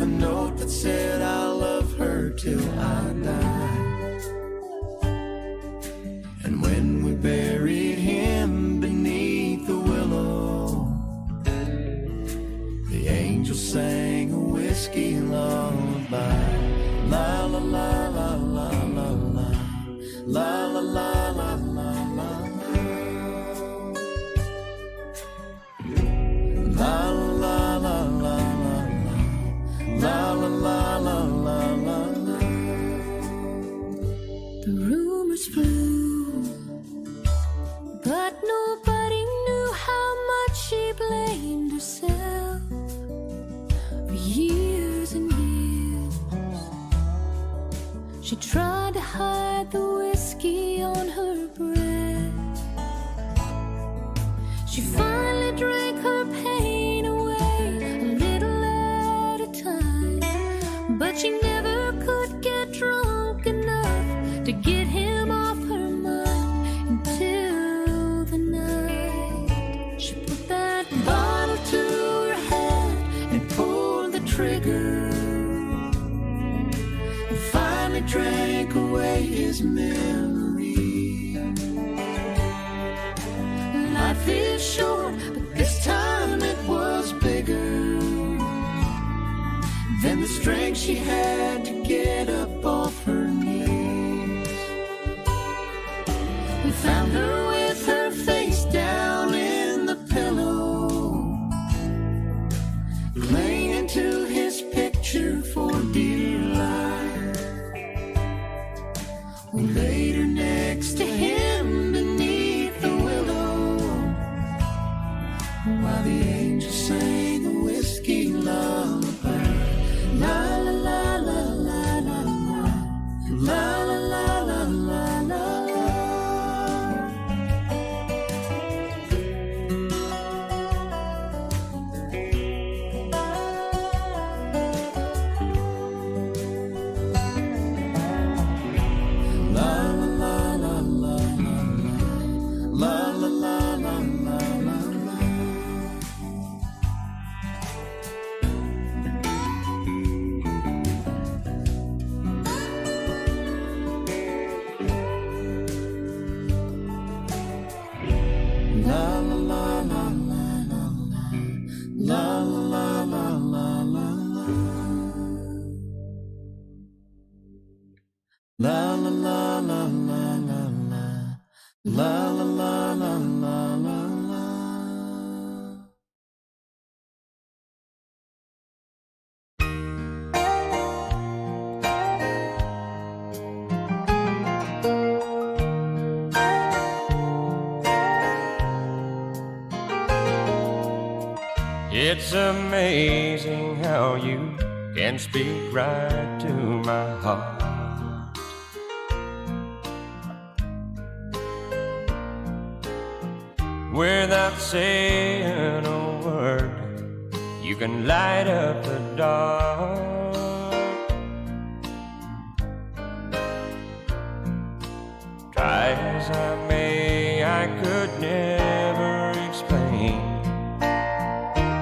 a note that said I'll love her till I die. And when we buried him beneath the willow, the angel sang a whiskey lullaby. La la la la la la la, la la la la la la, la la la la la, la la la la la la. The rumors flew, but nobody knew how much she blamed herself for years and years. She tried to hide the whiskey on her breath. She finally drank her pain away a little at a time, but she never could get drunk enough to get him off her mind until the night she put that bottle to her head and pulled the trigger, and finally drank away his memory. Life is short, but this time it was bigger than the strength she had to get up off her knees. We found her with her face down in the pillow, clinging to his picture for dear life. We laid her next to him beneath the willow, while the angel sang a whiskey lullaby. La la la la la la la, la la la la la la. La la la la la la la, la la la la la la la. It's amazing how you can speak right to my heart. Without saying a word, you can light up the dark. Try as I may, I could never explain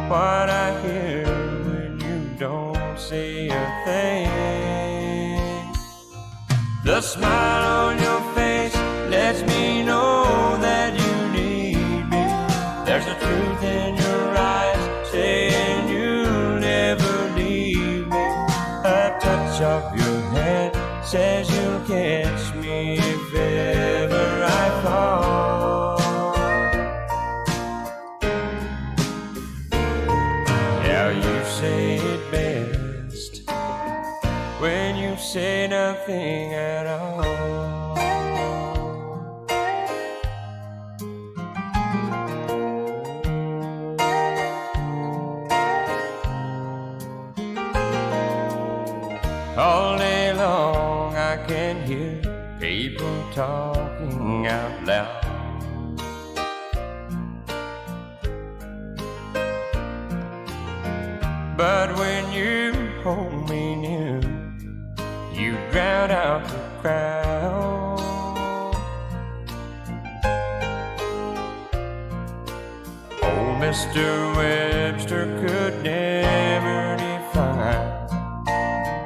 what I hear when you don't say a thing. The smile on your face lets me know that you need me. There's a truth in your eyes saying you'll never leave me. A touch of your hand says you'll catch me if ever I fall. Yeah, you say it best when you say nothing at all. All day long I can hear people talking out loud. But when you hold me near, you drown out the crowd. Old Mr. Webster could never define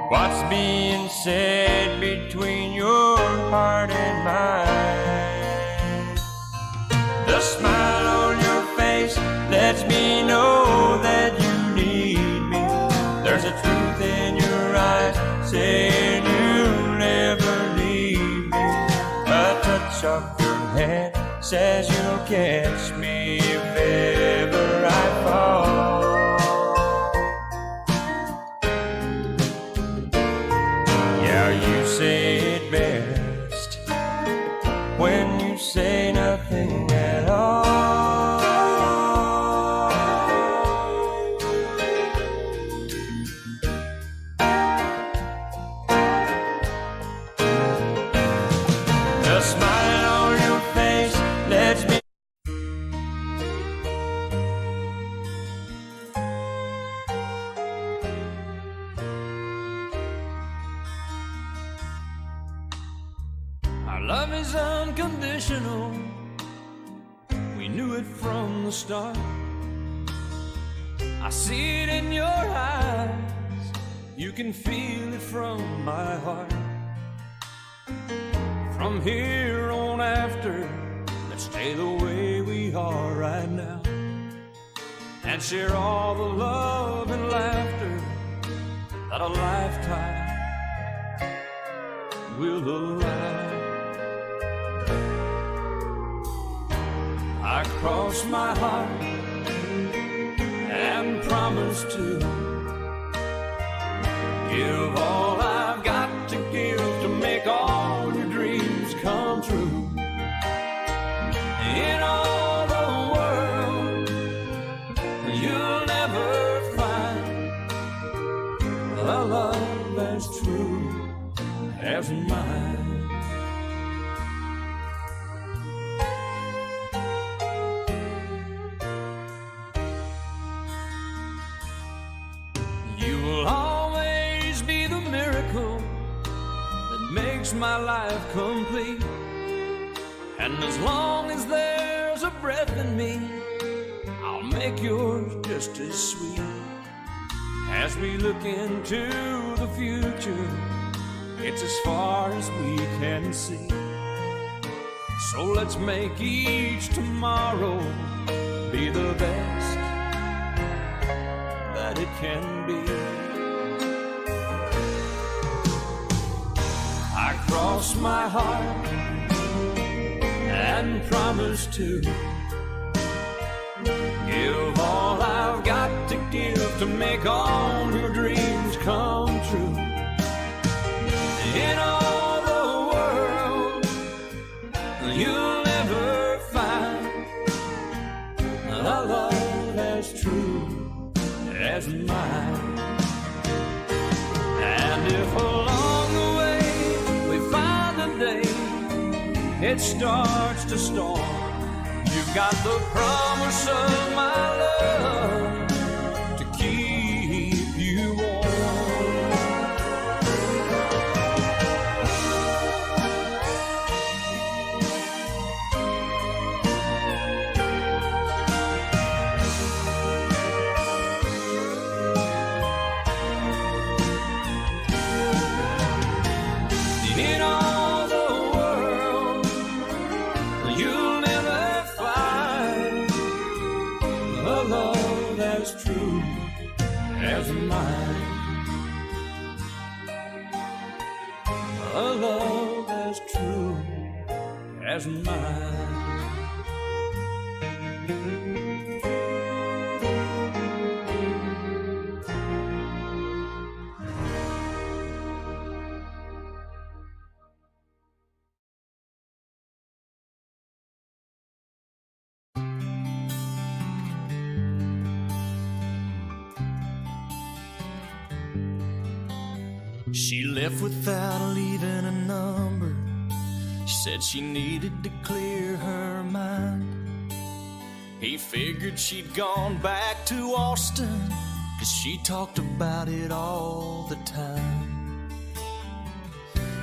what's being said between your heart and mine. The smile on your face lets me know that you need me. There's a truth in your eyes saying you'll never leave me. A touch of your hand says you'll catch me if ever I fall. Yeah, you say it best when you say nothing at all. The smile on your face lets me. Our love is unconditional. We knew it from the start. I see it in your eyes. You can feel it from my heart. From here on after, let's stay the way we are right now and share all the love and laughter that a lifetime will allow. I cross my heart and promise to give all I've got to give to make all your dreams come true. In all the world, you'll never find a love as true as mine. You will always be the miracle that makes my life complete. And as long as there's a breath in me, I'll make yours just as sweet. As we look into the future, it's as far as we can see. So let's make each tomorrow be the best that it can be. I cross my heart and promise to give all I've got to give to make all your dreams come true. In all the world, you'll never find a love as true as mine. And if along the way we find a day it starts to storm, you've got the promise of my love to keep you warm. In all the world, you'll never find a love as true as mine. A love as true as mine. She left without leaving a number. She said she needed to clear her mind. He figured she'd gone back to Austin, 'cause she talked about it all the time.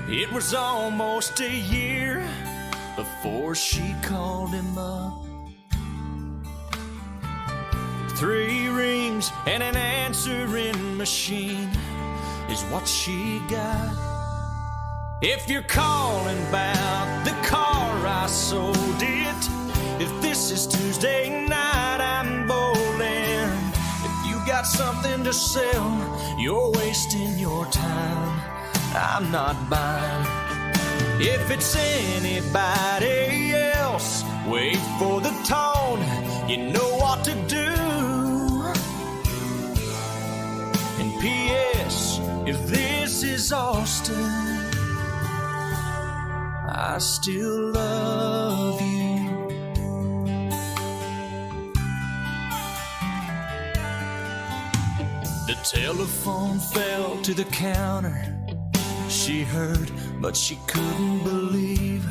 It was almost a year before she called him up. 3 rings and an answering machine. is what she got. If you're calling about the car I sold it, if this is Tuesday night I'm bowling, if you got something to sell, you're wasting your time, I'm not buying. If it's anybody else, wait for the tone, you know what to do. And P.S. if this is Austin, I still love you. The telephone fell to the counter. She heard, but she couldn't believe.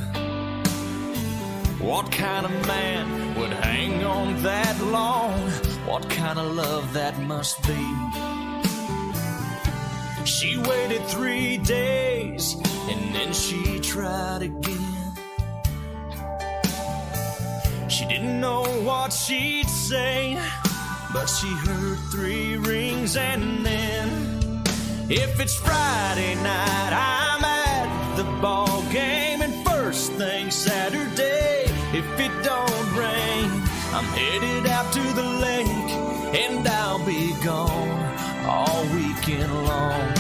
What kind of man would hang on that long? What kind of love that must be? She waited 3 days and then she tried again. She didn't know what she'd say, but she heard 3 rings and then, if it's Friday night, I'm at the ball game, and first thing Saturday, if it don't rain, I'm headed out to the lake, and I'll be gone all weekend long.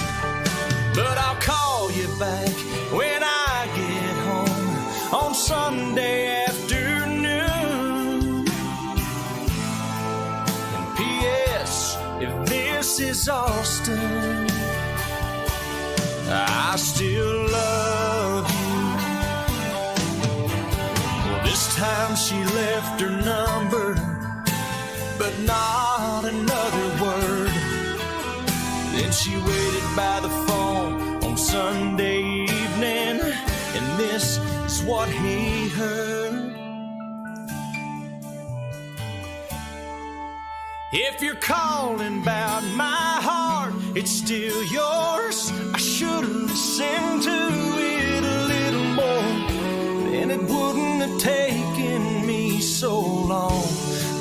But I'll call you back when I get home on Sunday afternoon. And P.S. if this is Austin, I still love you. Well, this time she left her number, but not another word. Then she waited by the phone on Sunday evening, and this is what he heard. If you're calling about my heart, it's still yours. I should've listened to it a little more, then it wouldn't have taken me so long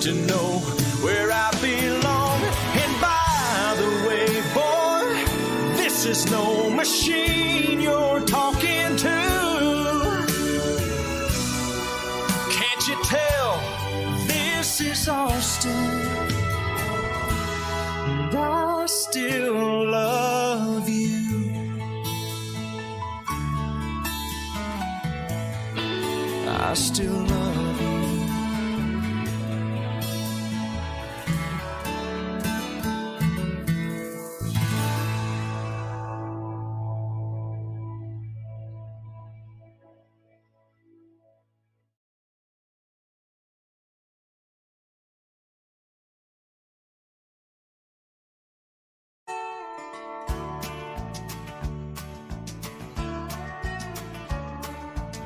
to know where I belong. And by the way, boy, this is no machine you're talking to. Can't you tell this is Austin? And I still love you. I still love you.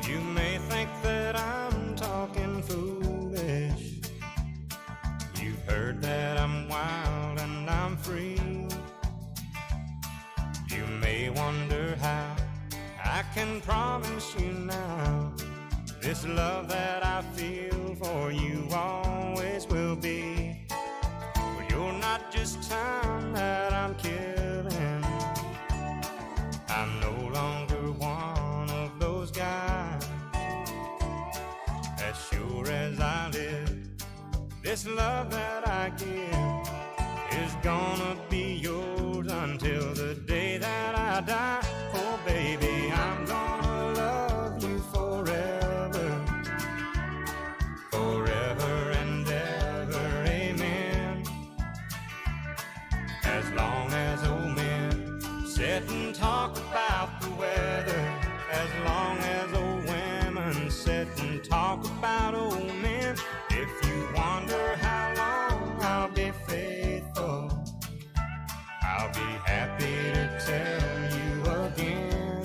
You may think that I'm talking foolish. You've heard that I'm wild and I'm free. You may wonder how I can promise you now this love that I feel for you always will be. Well, you're not just time that I'm killing. I'm no longer one of those guys. As sure as I live, this love that I give is gonna be yours until the day that I die. Oh baby, I'm gonna love you forever, forever and ever, amen. As long as old men sit and talk about the weather, as long as old women sit and talk about old men. If you wonder how long I'll be faithful, I'll be happy to tell you again.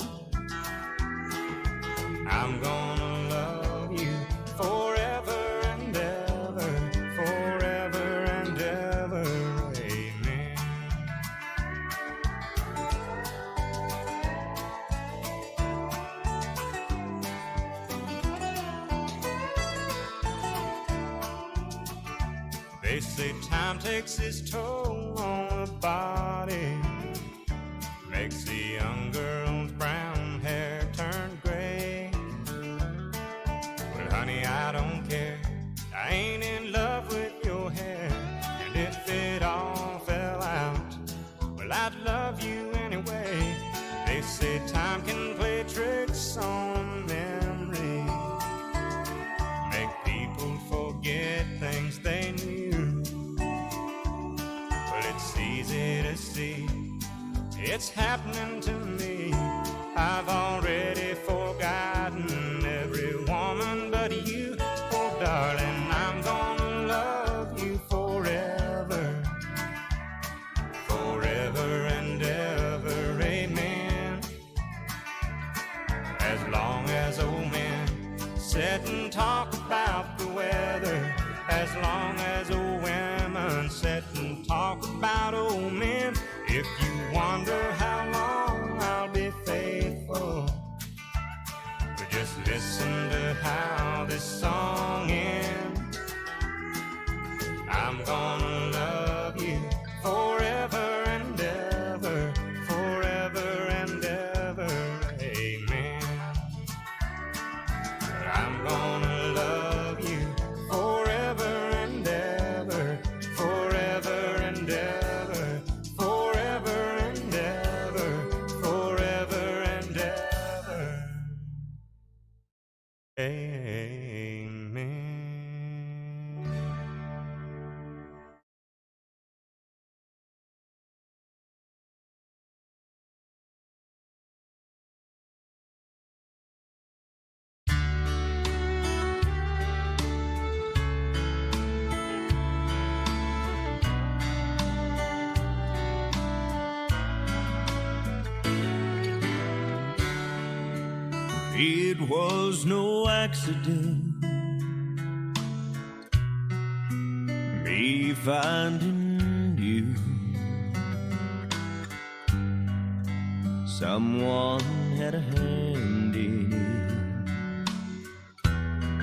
I'm gonna love you forever and ever, forever and ever, amen. They say time takes its toll on the body, makes the young girl's brown hair turn gray. Well, honey, I don't care. I ain't in love with your hair. And if it all fell out, well, I'd love you anyway. They say time can play tricks on memory, make people forget things they knew. Well, it's easy to see it's happening to me. I've already forgotten every woman but you. Oh, darling, I'm gonna love you forever, forever and ever, amen. As long as old men sit and talk about the weather, as long as old women sit and talk about old men. If you wonder how long I'll be faithful, but just listen to how this song ends. I'm gonna love you forever and ever, forever and ever, amen. I'm gonna love you forever and ever, forever and ever, forever and ever, forever and ever, amen. It was no accident, me finding you. Someone had a hand in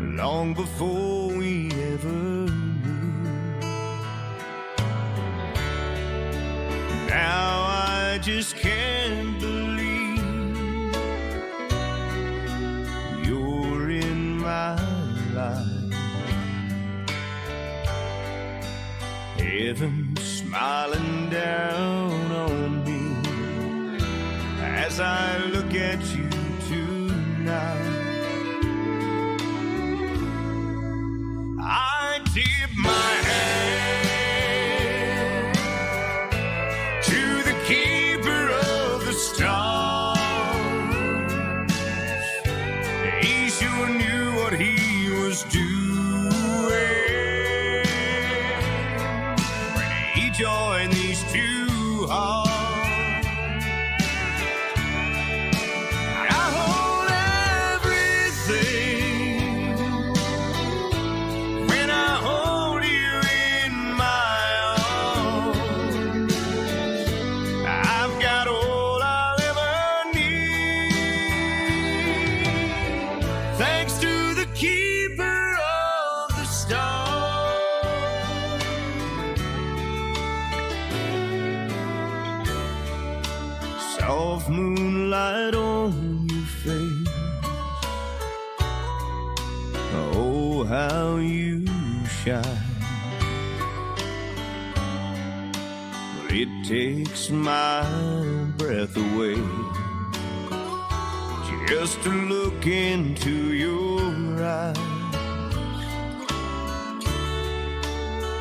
it long before we ever knew. Now I just can't believe you're in my life. Heaven smiling down on me as I look at you tonight. I tip my hand to the keeper of the stars. He sure knew what he was doing when he joined these two hearts. I hold everything when I hold you in my arms. I've got all I'll ever need, thanks to the keeper of the stars. Soft moonlight on your face, oh how you shine. Well, it takes my breath away just to look into your eyes.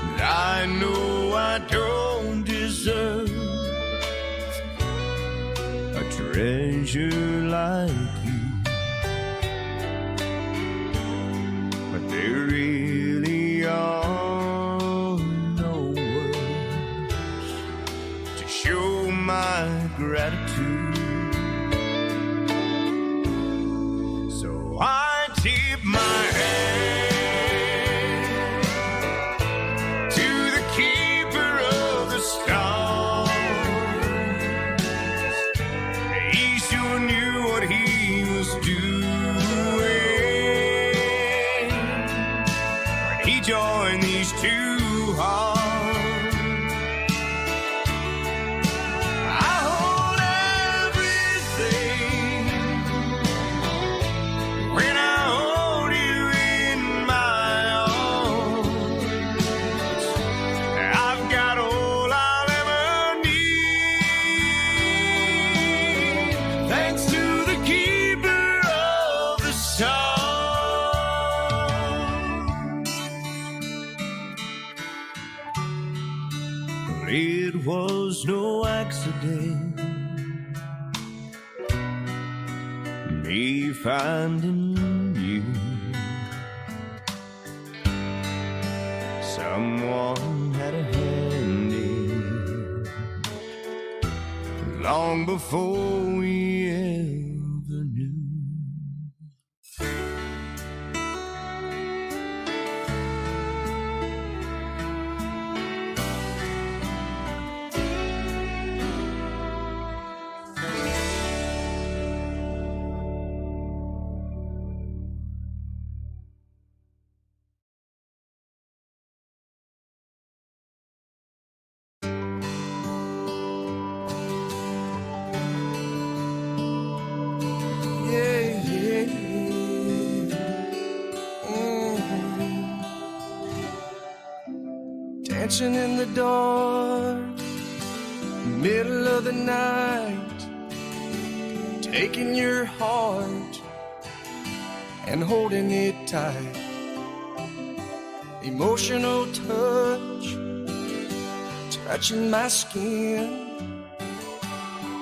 And I know I don't deserve a treasure like you, but there really are no words to show my gratitude. So I tip my hand to the keeper of the stars. He sure knew what he was doing when he joined these two hearts. I hold It was no accident, me finding you. Someone had a hand in long before we ever knew. Dancing in the dark, middle of the night, taking your heart and holding it tight. Emotional touch, touching my skin,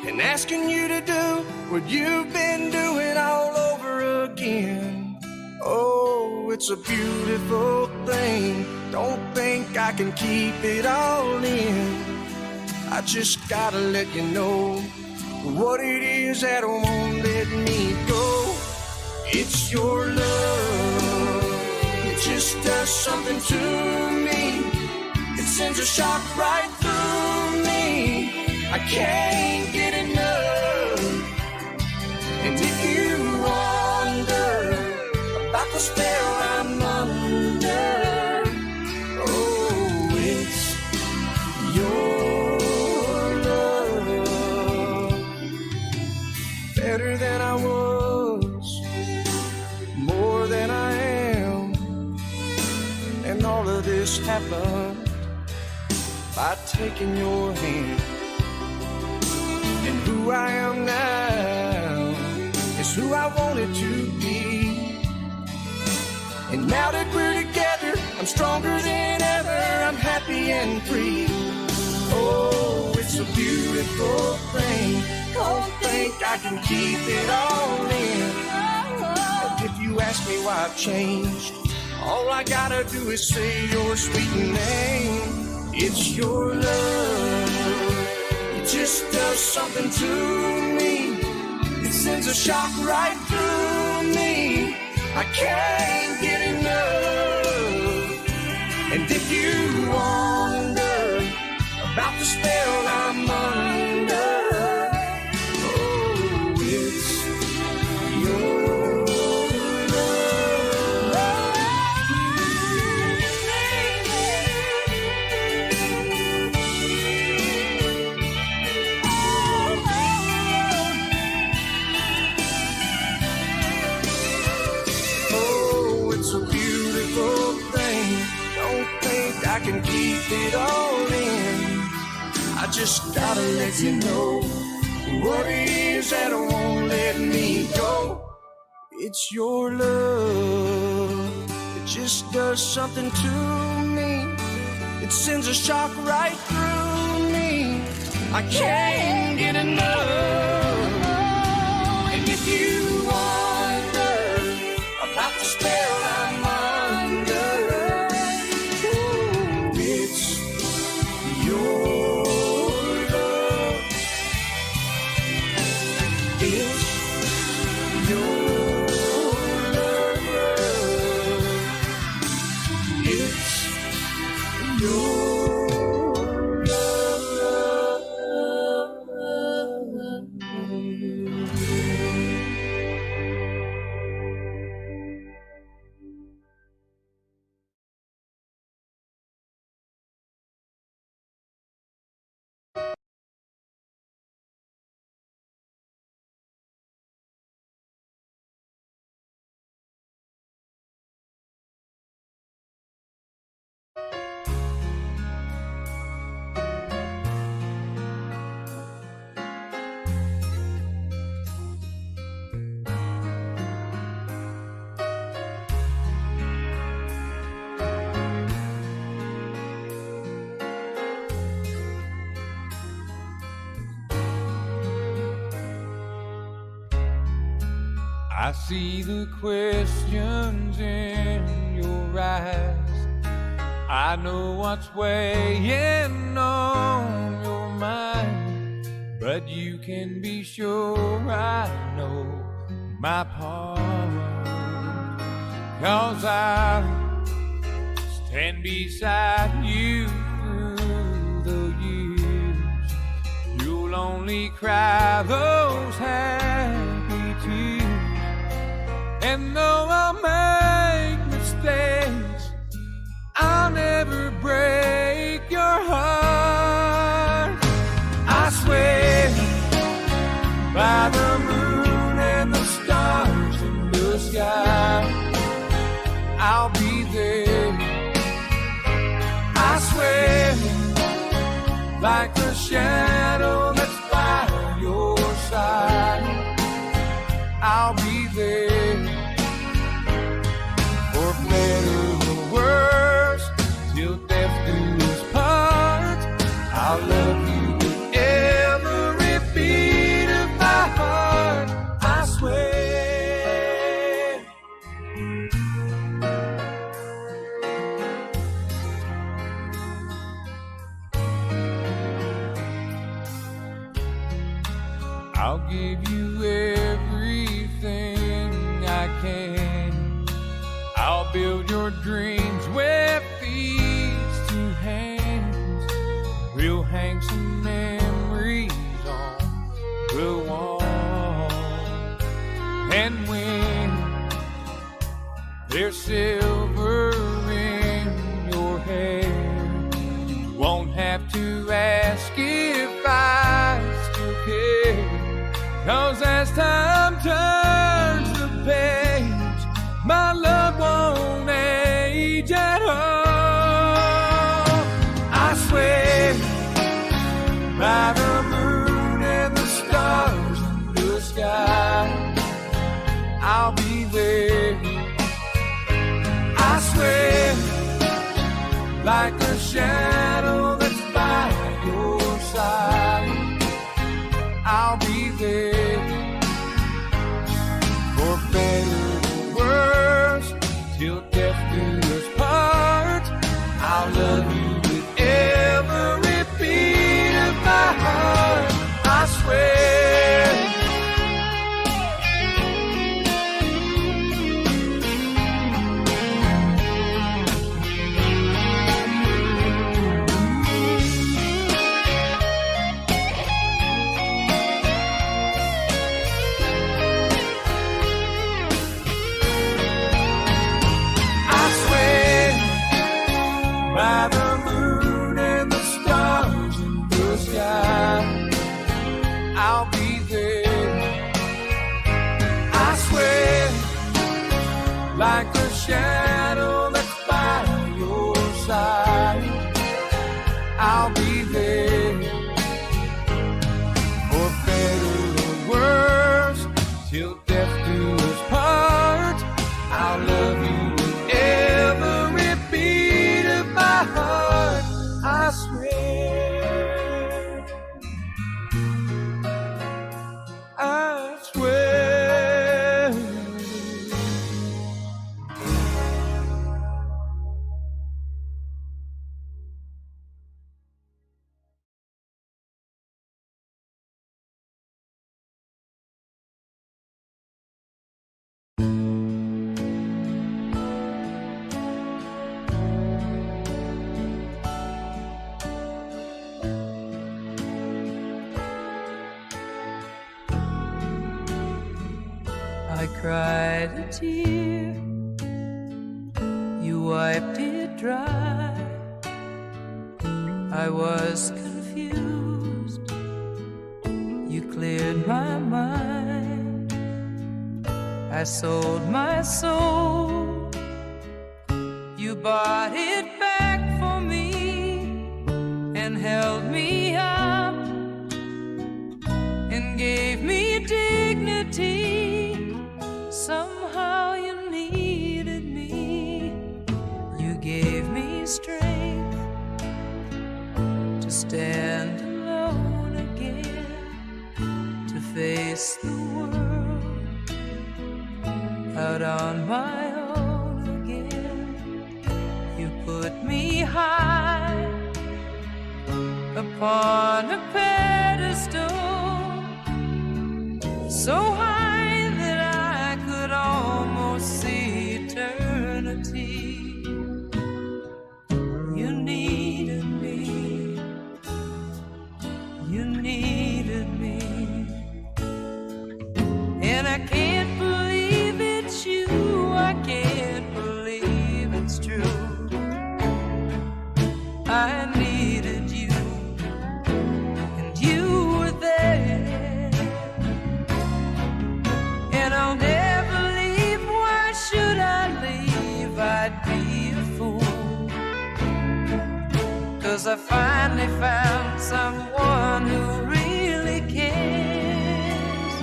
and asking you to do what you've been doing all over again. Oh, it's a beautiful thing. Don't think I can keep it all in. I just gotta let you know what it is that won't let me go. It's your love. It just does something to me. It sends a shock right through me. I can't get enough. And if you wonder about the spell I'm under, oh, it's your love. Better than I was, more than I am. And all of this happened by taking your hand. And who I am now is who I wanted to be. And now that we're together, I'm stronger than ever. I'm happy and free. Oh, it's a beautiful thing. Don't think I can keep it all in. And if you ask me why I've changed, all I gotta do is say your sweet name. It's your love. It just does something to me. It sends a shock right through me. I can't get enough. And if you wonder about the spell I'm under, oh, it's your I can keep it all in. I just gotta let you know what it is that won't let me go. It's your love. It just does something to me. It sends a shock right through me. I can't get enough. And if you wonder about the spell I'm under, your love. I see the questions in your eyes. I know what's weighing on your mind, but you can be sure I know my part. 'Cause I stand beside you through the years. You'll only cry those happy tears. And though I'll make mistakes, I'll never break your heart. I swear by the moon and the stars in the sky, I'll be there. I swear like the shadow that's by your side, I'll be there. For better or worse, till death do us part, I'll love you with every beat of my heart. I swear. I'll give you everything I can. I'll build your dreams with these two hands. We'll hang some memories on the wall. And when there's silver in your hair, you won't have to ask if I still care. 'Cause as time turns the page, my love won't age at all. I swear by the moon and the stars in the sky, I'll be there. I swear like a shadow that's by your side, I'll be there. For better or worse, till death do us part, I'll love you with every beat of my heart. I swear. By the moon and the stars in the sky, I'll be there. I swear like a shadow that's by your side, I'll be there. For better or worse, till death do us part, I'll love you with every beat of my heart. I swear. I swear. I cried a tear, you wiped it dry. I was confused, you cleared my mind. I sold my soul, you bought it back for me and held me up and gave me dignity. Somehow you needed me. You gave me strength to stand alone again, to face the world. out on my own again. You put me high upon a pedestal, so high that I could almost see eternity. You needed me, you needed me, and I can't believe it's you, I can't believe it's true. I needed you, and you were there, and I'll never leave. Why should I leave? I'd be a fool, 'cause I finally found someone who really cares.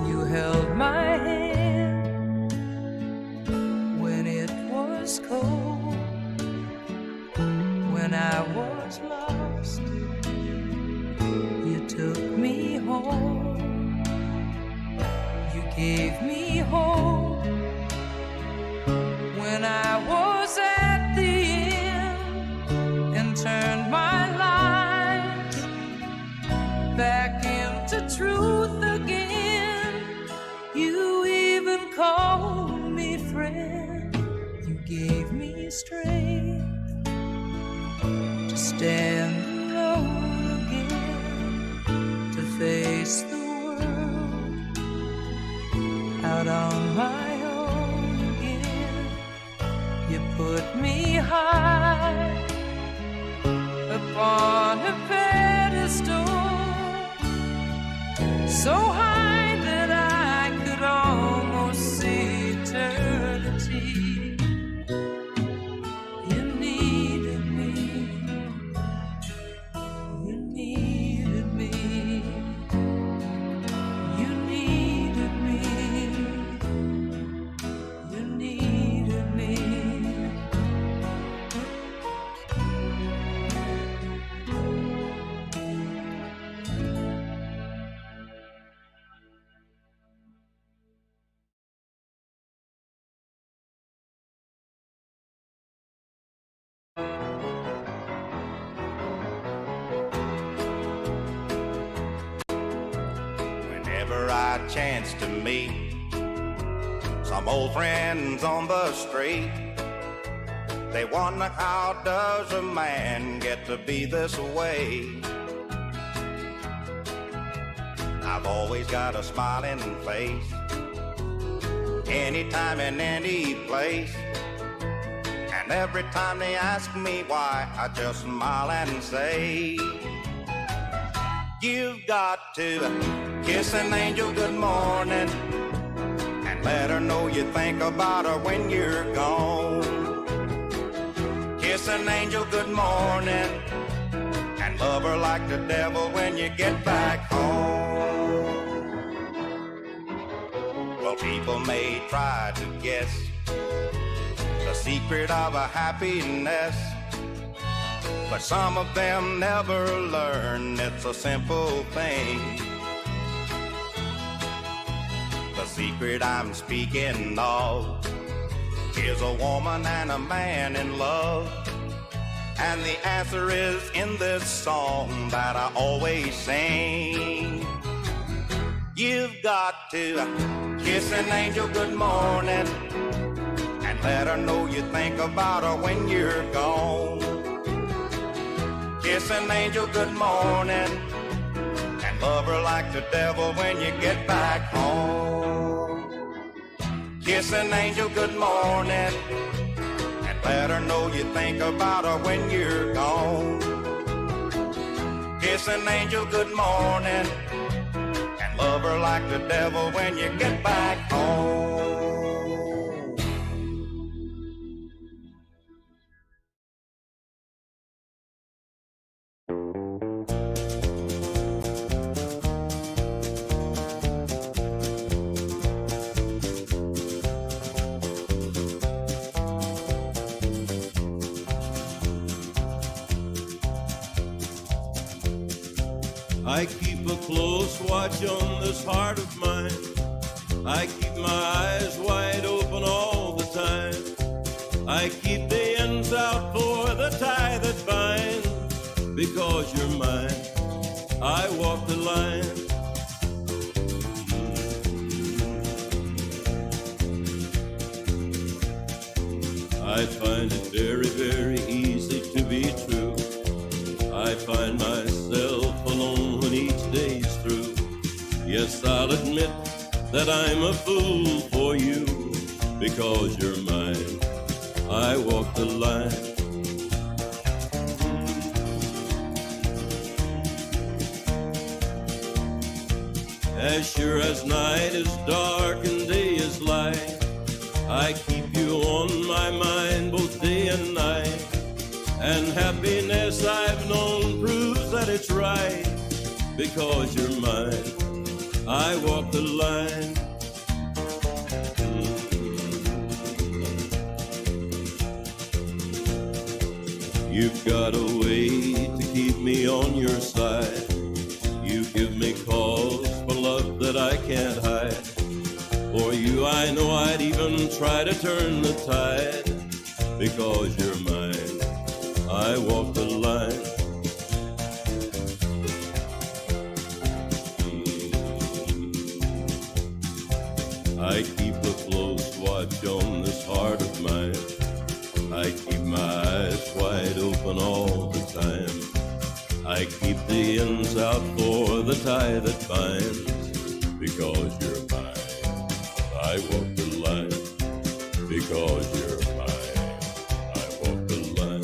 You held my hand when it was cold, when I was lost. You took me home, you gave me hope when I was at the end, and turned my life back into truth again. You even called me friend, you gave me strength to stand alone again, to face the world out on my own again. You put me high upon a pedestal, so high that I could almost see eternity. You needed me, you needed me, you needed me, you needed me. Whenever I chance to meet some old friends on the street, they wonder, how does a man get to be this way? I've always got a smiling face, anytime and any place, and every time they ask me why, I just smile and say, you've got to kiss an angel good morning and let her know you think about her when you're gone. Kiss an angel good morning and love her like the devil when you get back home. Well, people may try to guess the secret of a happiness, but some of them never learn it's a simple thing. The secret I'm speaking of is a woman and a man in love, and the answer is in this song that I always sing. You've got to kiss an angel good morning and let her know you think about her when you're gone. Kiss an angel good morning and love her like the devil when you get back home. Kiss an angel good morning and let her know you think about her when you're gone. Kiss an angel good morning and love her like the devil when you get back home. I keep a close watch on this heart of mine. I keep my eyes wide open all the time. I keep the ends out for the tie that binds. Because you're mine, I walk the line. I find it very, very easy to be true. I find myself alone when each day's through. Yes, I'll admit that I'm a fool for you. Because you're mine, I walk the line. As sure as night is dark and day is light, I keep you on my mind both day and night. And happiness I've known proves that it's right. Because you're mine, I walk the line. You've got a way to keep me on your side. You give me cause for love that I can't hide. For you I know I'd even try to turn the tide. Because you're mine, I walk the line. I keep a close watch on this heart of mine. I keep my eyes wide open all the time. I keep the ends out for the tie that binds. Because you're mine, I walk the line. Because you're mine, I walk the line.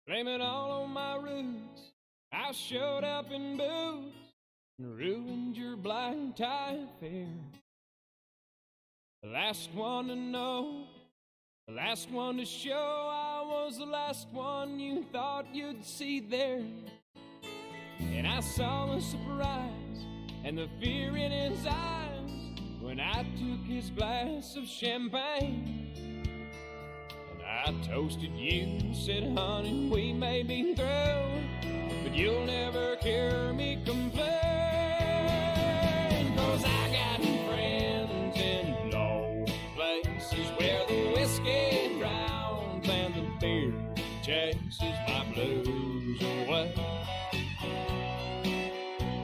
Blame it all on my roots. I showed up in boots and ruined your black tie affair. The last one to know, the last one to show. I was the last one you thought you'd see there. And I saw the surprise and the fear in his eyes when I took his glass of champagne. I toasted you and said, honey, we may be through, but you'll never hear me complain. 'Cause I got friends in low places where the whiskey drowns and the beer chases my blues away.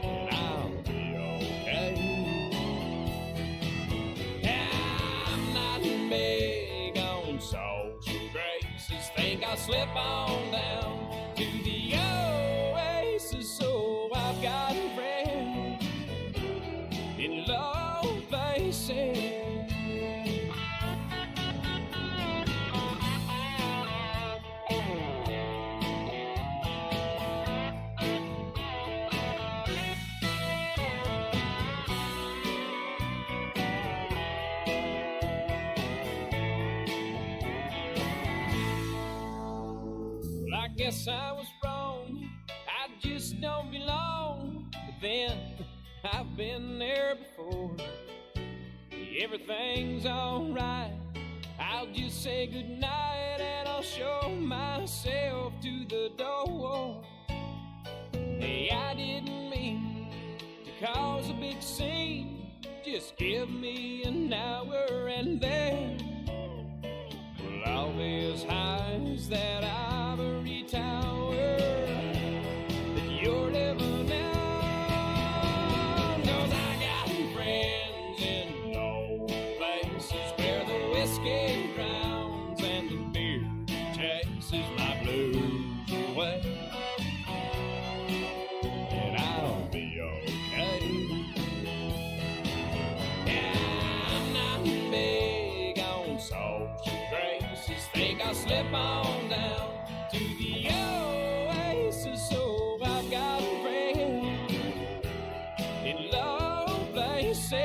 And I'll be okay. I'm not big on social graces. Think I'll slip on down to the oasis. So I've got a friend in low places. I guess I was wrong, I just don't belong. But then, I've been there before. Everything's alright, I'll just say goodnight and I'll show myself to the door. Hey, I didn't mean to cause a big scene. Just give me an hour and then we'll all be as high as that ivory tower that you're living on. 'Cause I got friends in low places where the whiskey drowns and the beer chases my blues away. And I'll be okay. Yeah, I'm not big on social graces. Think I'll slip on down to the oasis. So I've got a friend in low places.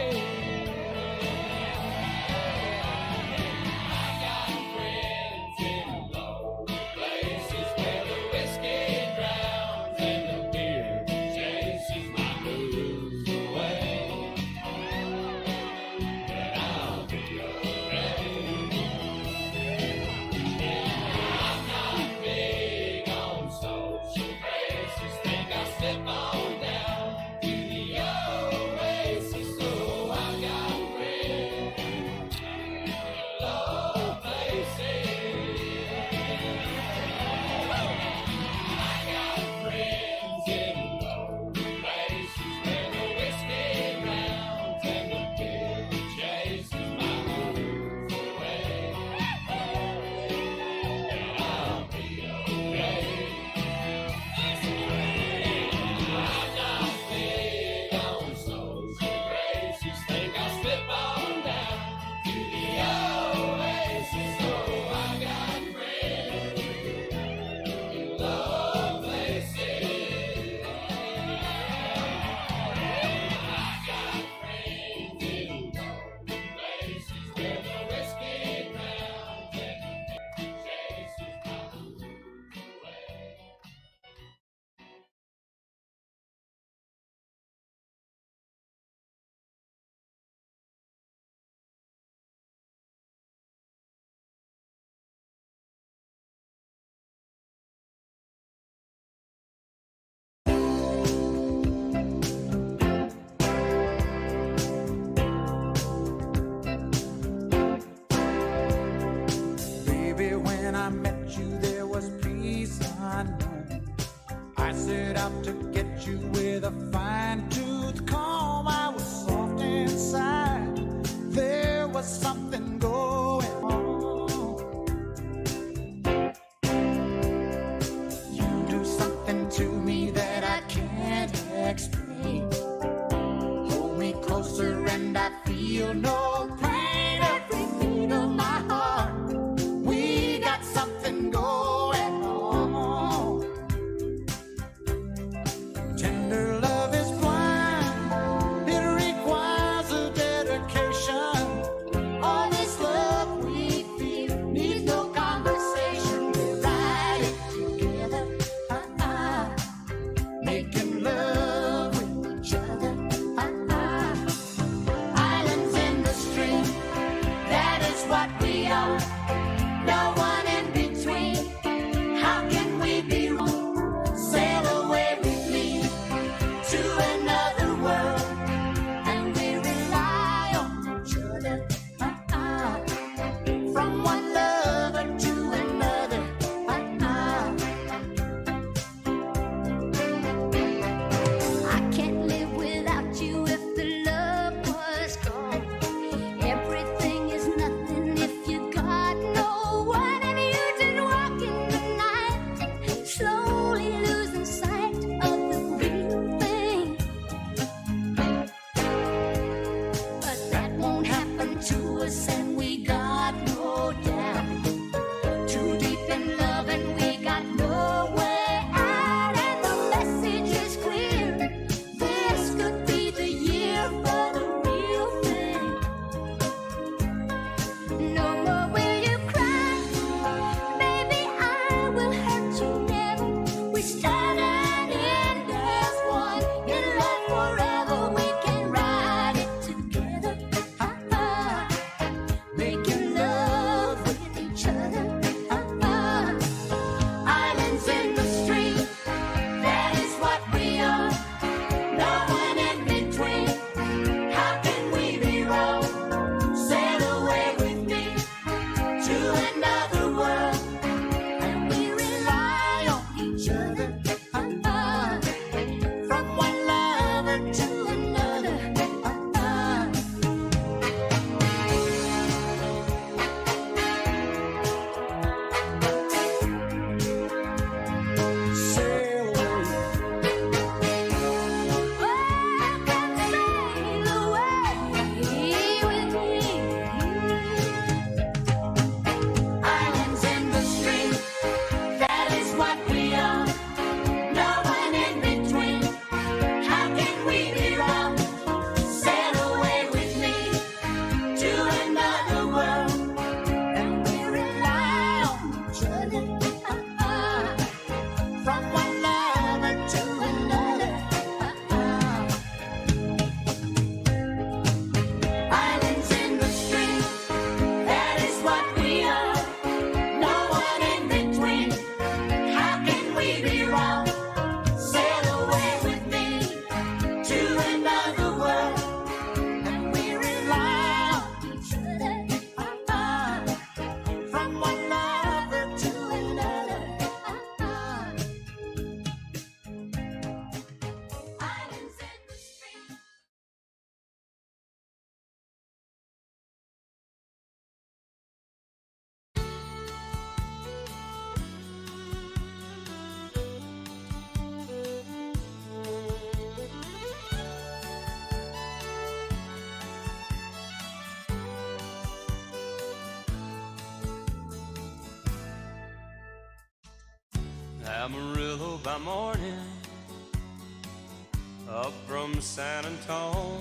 set out to get you with a fine-tooth comb. I was soft inside. There was something going on. You do something to me that I can't explain. Hold me closer and I feel no pain. Every beat of my heart, we got something going on. Tender love is blind. It requires a dedication. All this love we feel needs no conversation. We ride it together, making love with each other. Islands in the stream, that is what we are. No one in between. How can we be wrong? Sail away with me to another world, and we rely on each other. From one lover to another. I can't live without you if the love was gone. Everything is nothing if you got no one, and you just walk in the night, slowly losing sight of the real thing. But that won't happen to us, and we got no doubt. Too deep in love, and we got no way out, and the message is clear. This could be the year for the real thing. No more will you cry, baby, I will hurt you never. We start and end as one, in love forever. We can ride it together, making love with each other. Islands in the stream, that is what we are. No one in between. How can we be wrong? Sail away with me to another world, and we rely on each other. From one lover to another. Sail away. Sail away with me. Islands in the stream, that is what we are. No one in between. How can we be wrong? Sail away with me to another world, and we rely on each other. From one lover to another. Islands in the stream, that is what we are. No one in between. How can we be wrong? Sail away with me to another world, and we rely on each other. From one lover to another. Islands in the stream. Amarillo by morning, up from San Antone.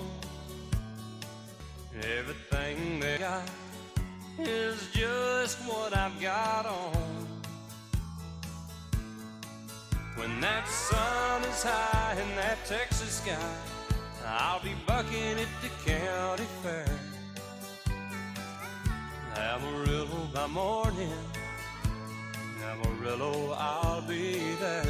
Everything they got is just what I've got on. When that sun is high in that Texas sky, I'll be bucking at the county fair. Amarillo by morning, Amarillo, I'll be there.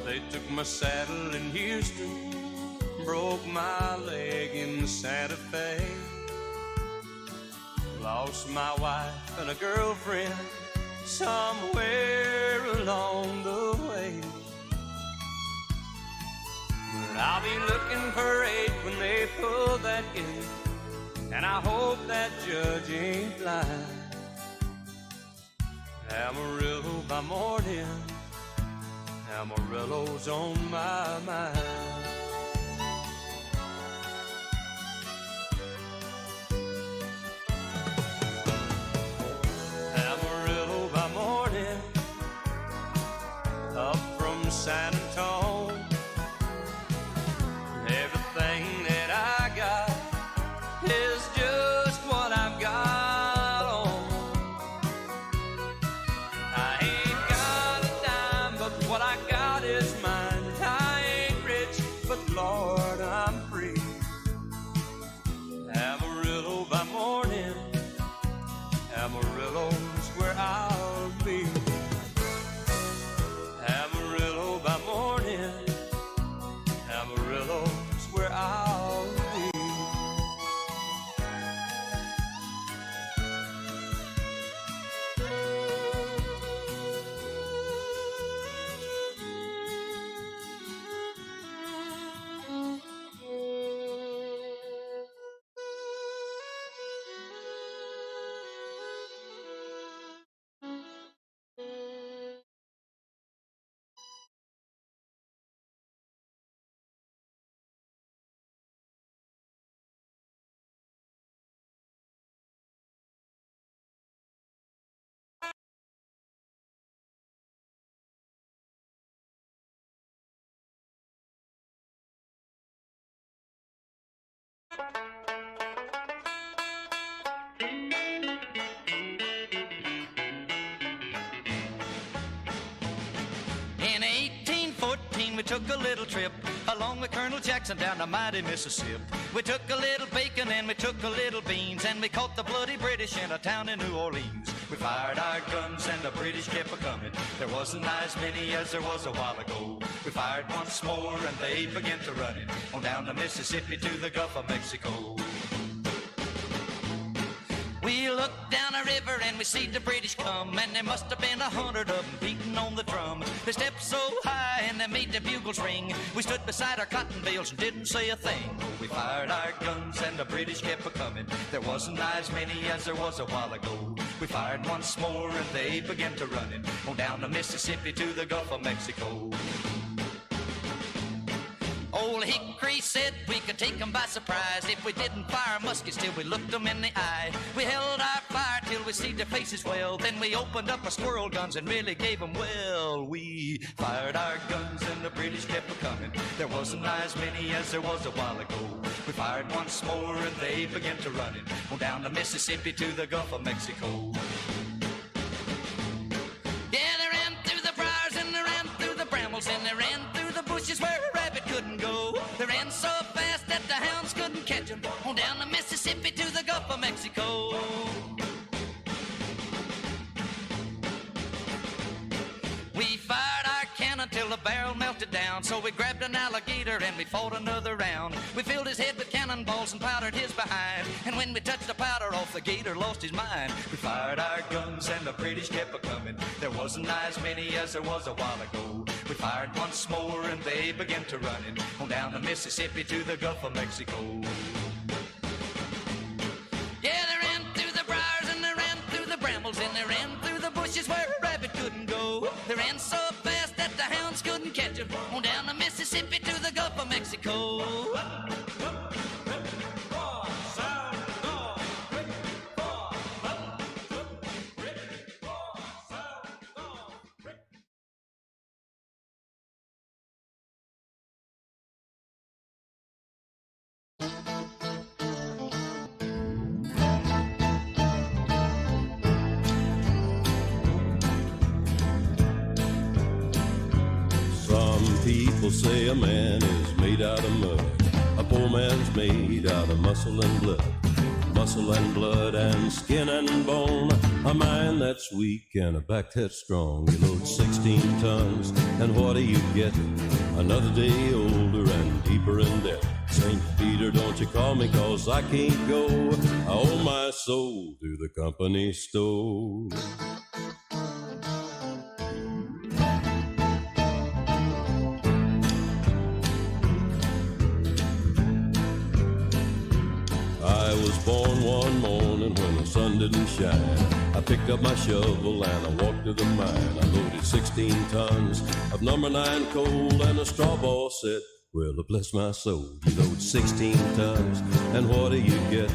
They took my saddle in Houston, broke my leg in Santa Fe. Lost my wife and a girlfriend somewhere along the way. But I'll be looking for 8 when they pull that gate, and I hope that judge ain't blind. Amarillo by morning, Amarillo's on my mind. Amarillo by morning, up from San Antonio. Everything that I got is just what I've got on. I ain't got a dime, but what I got is mine. I ain't rich, but Lord, I'm free. Amarillo by morning, Amarillo's where I'll be. Amarillo by morning, Amarillo's where I'll be. In 1814 we took a little trip along with Colonel Jackson down the mighty Mississippi. We took a little bacon and we took a little beans, and we caught the bloody British in a town in New Orleans. We fired our guns and the British kept a-comin'. There wasn't as many as there was a while ago. We fired once more and they began to run it on down the Mississippi to the Gulf of Mexico. We looked down a river and we see the British come, and there must have been 100 of them beating on the drum. They stepped so high and they made the bugles ring. We stood beside our cotton bales and didn't say a thing. We fired our guns and the British kept a-comin'. There wasn't as many as there was a while ago. We fired once more and they began to run it on down the Mississippi to the Gulf of Mexico. Old Hickory said we could take 'em by surprise if we didn't fire muskets till we looked 'em in the eye. We held our fire till we see their faces well, then we opened up our squirrel guns and really gave 'em well. We fired our guns and the British kept a-comin'. There wasn't as many as there was a while ago. We fired once more and they began to run it on down the Mississippi to the Gulf of Mexico. Yeah, they ran through the briars and they ran through the brambles and they ran through the bushes where a rabbit couldn't go. They ran so fast that the hounds couldn't catch 'em on down the Mississippi to the Gulf of Mexico. We fired our cannon till the barrel melted down, so we grabbed an alligator and we fought another round. We filled his head with cannonballs and powdered his behind, and when we touched the powder off, the gator lost his mind. We fired our guns and the British kept a-comin'. There wasn't as many as there was a while ago. We fired once more and they began to run it on down the Mississippi to the Gulf of Mexico. Yeah, they ran through the briars and they ran through the brambles and they ran through the bushes where a rabbit couldn't go. They ran so fast that the hounds couldn't catch 'em on down the Mississippi to the Gulf of Mexico. People say a man is made out of mud. A poor man's made out of muscle and blood. Muscle and blood and skin and bone. A mind that's weak and a back that's strong. You load 16 tons and what do you get? Another day older and deeper deeper in debt. St. Peter, don't you call me, 'cause I can't go. I owe my soul to the company store. I was born one morning when the sun didn't shine. I picked up my shovel and I walked to the mine. I loaded 16 tons of number 9 coal, and the straw ball said, well, bless my soul, you load 16 tons, and what do you get?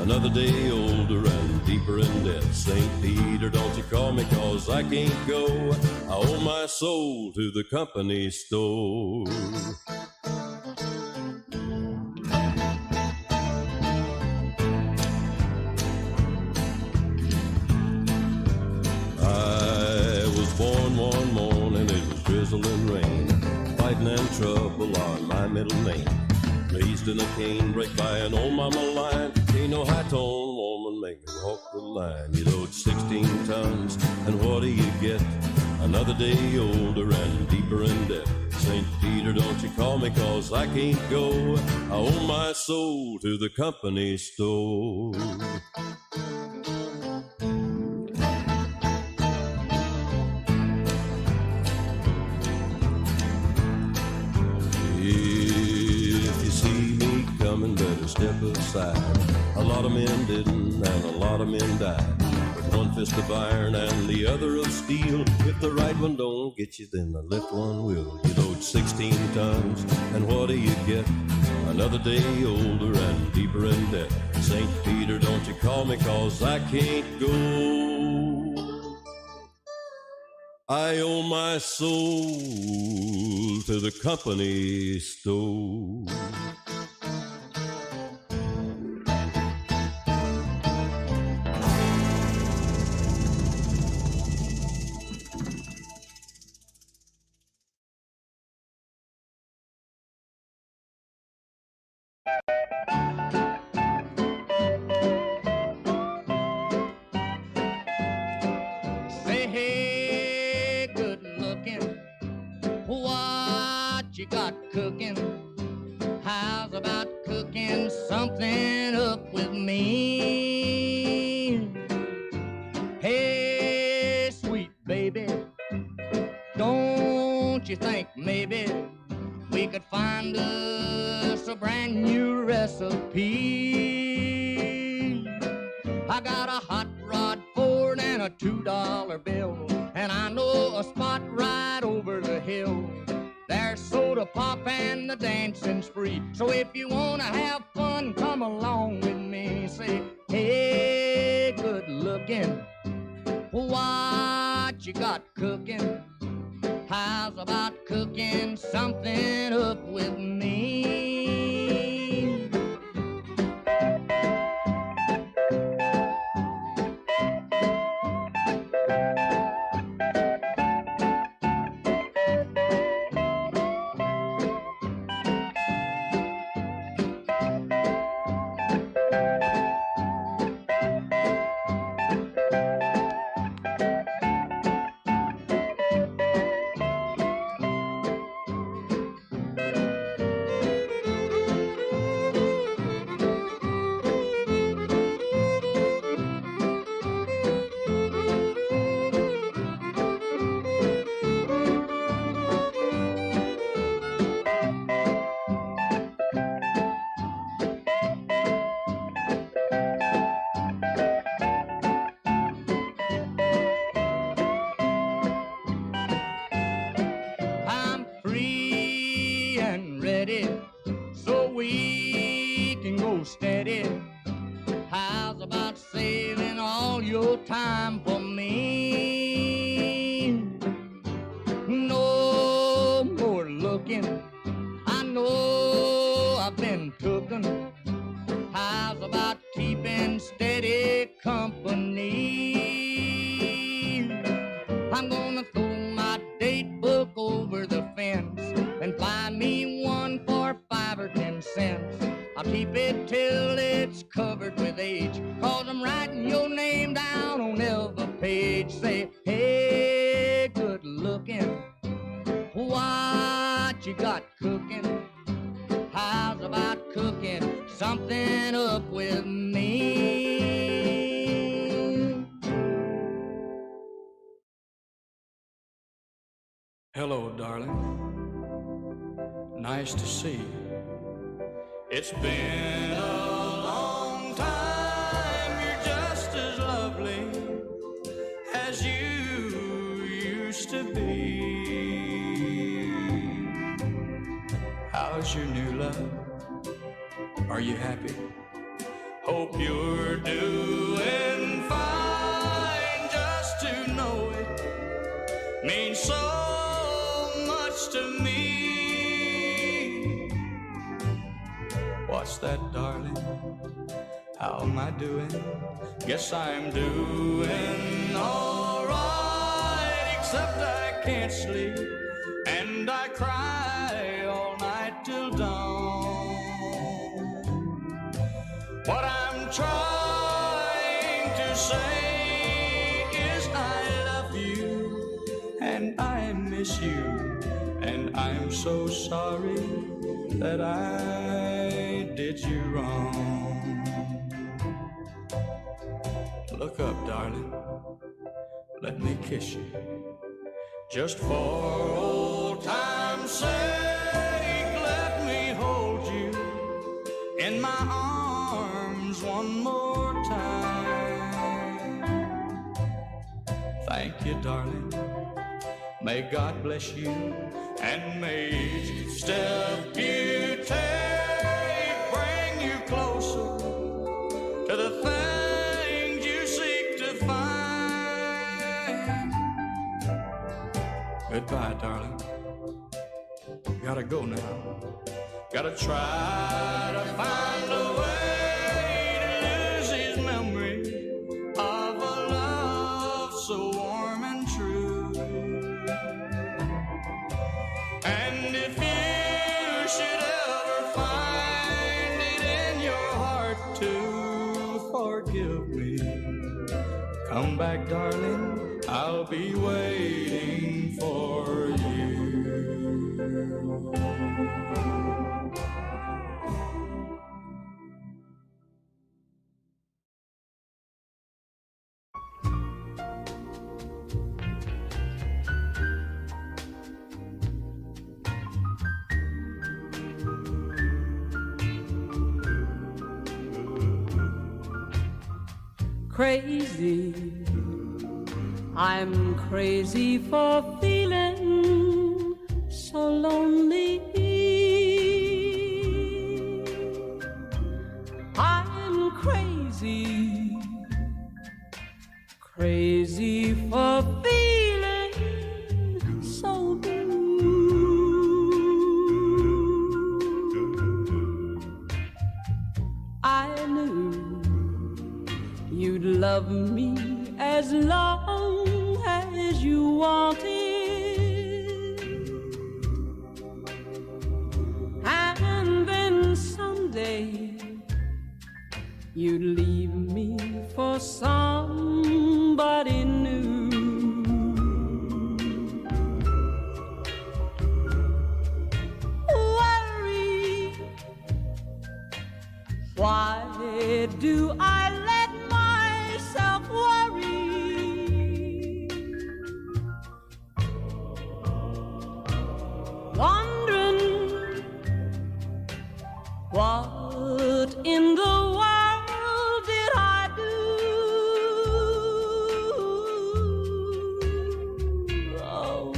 Another day older and deeper in debt. St. Peter, don't you call me, 'cause I can't go. I owe my soul to the company store. I was born one morning, it was drizzling rain. Fighting and trouble are my middle name. Raised in a canebrake by an old mama lion. Ain't no high-tone woman make me walk the line. You load 16 tons, and what do you get? Another day older and deeper in debt. St. Peter, don't you call me, 'cause I can't go. I owe my soul to the company store. If you see me coming, better step aside. A lot of men didn't, and a lot of men died. With one fist of iron and the other of steel. If the right one don't get you, then the left one will. You load 16 tons, and what do you get? Another day older and deeper in debt. St. Peter, don't you call me, 'cause I can't go. I owe my soul to the company store. Say, hey, good looking, what you got cooking? How's about cooking something up with me? Hey, sweet baby, don't you think maybe we could find us a brand new recipe? I got a hot rod Ford and a $2 bill, and I know a spot right over the hill. There's soda pop and the dancing's free. So if you wanna have fun, come along with me. Say, hey, good looking, what you got cooking? How's about cooking something up with me? I'm free and ready, so we can go steady. How's about saving all your time for me? No more looking, I know I've been cooking. How's about keeping steady company? I'm gonna throw my date book over the fence and buy me one for 5 or 10 cents. I'll keep it till it's covered with age, 'cause I'm writing your name down on every page. Say, hey, good looking, what you got cooking? something up with me. Hello, darling. Nice to see you. It's been a long time. You're just as lovely as you used to be. How's your new love? Are you happy? Hope you're doing fine. Just to know it means so much to me. What's that, darling? How am I doing? Guess I'm doing all right, except I can't sleep and I cry all night till dawn. What I'm trying to say is I love you and I miss you, and I'm so sorry that I did you wrong. Look up, darling. Let me kiss you. Just for old time's sake, let me hold you in my arms one more time. Thank you, darling. May God bless you, and may each step you take bring you closer to the things you seek to find. Goodbye, darling. Gotta go now. Gotta try to find a way to lose his memory of a love so warm and true. And if you should ever find it in your heart to forgive me, come back, darling, I'll be waiting for you. Crazy, I'm crazy for feeling so lonely. I'm crazy, crazy for feeling so blue. I knew you'd love me as long as you wanted, and then someday you'd leave me for somebody new. Worry, why do I let myself worry? Wondering what in the world did I do? Oh,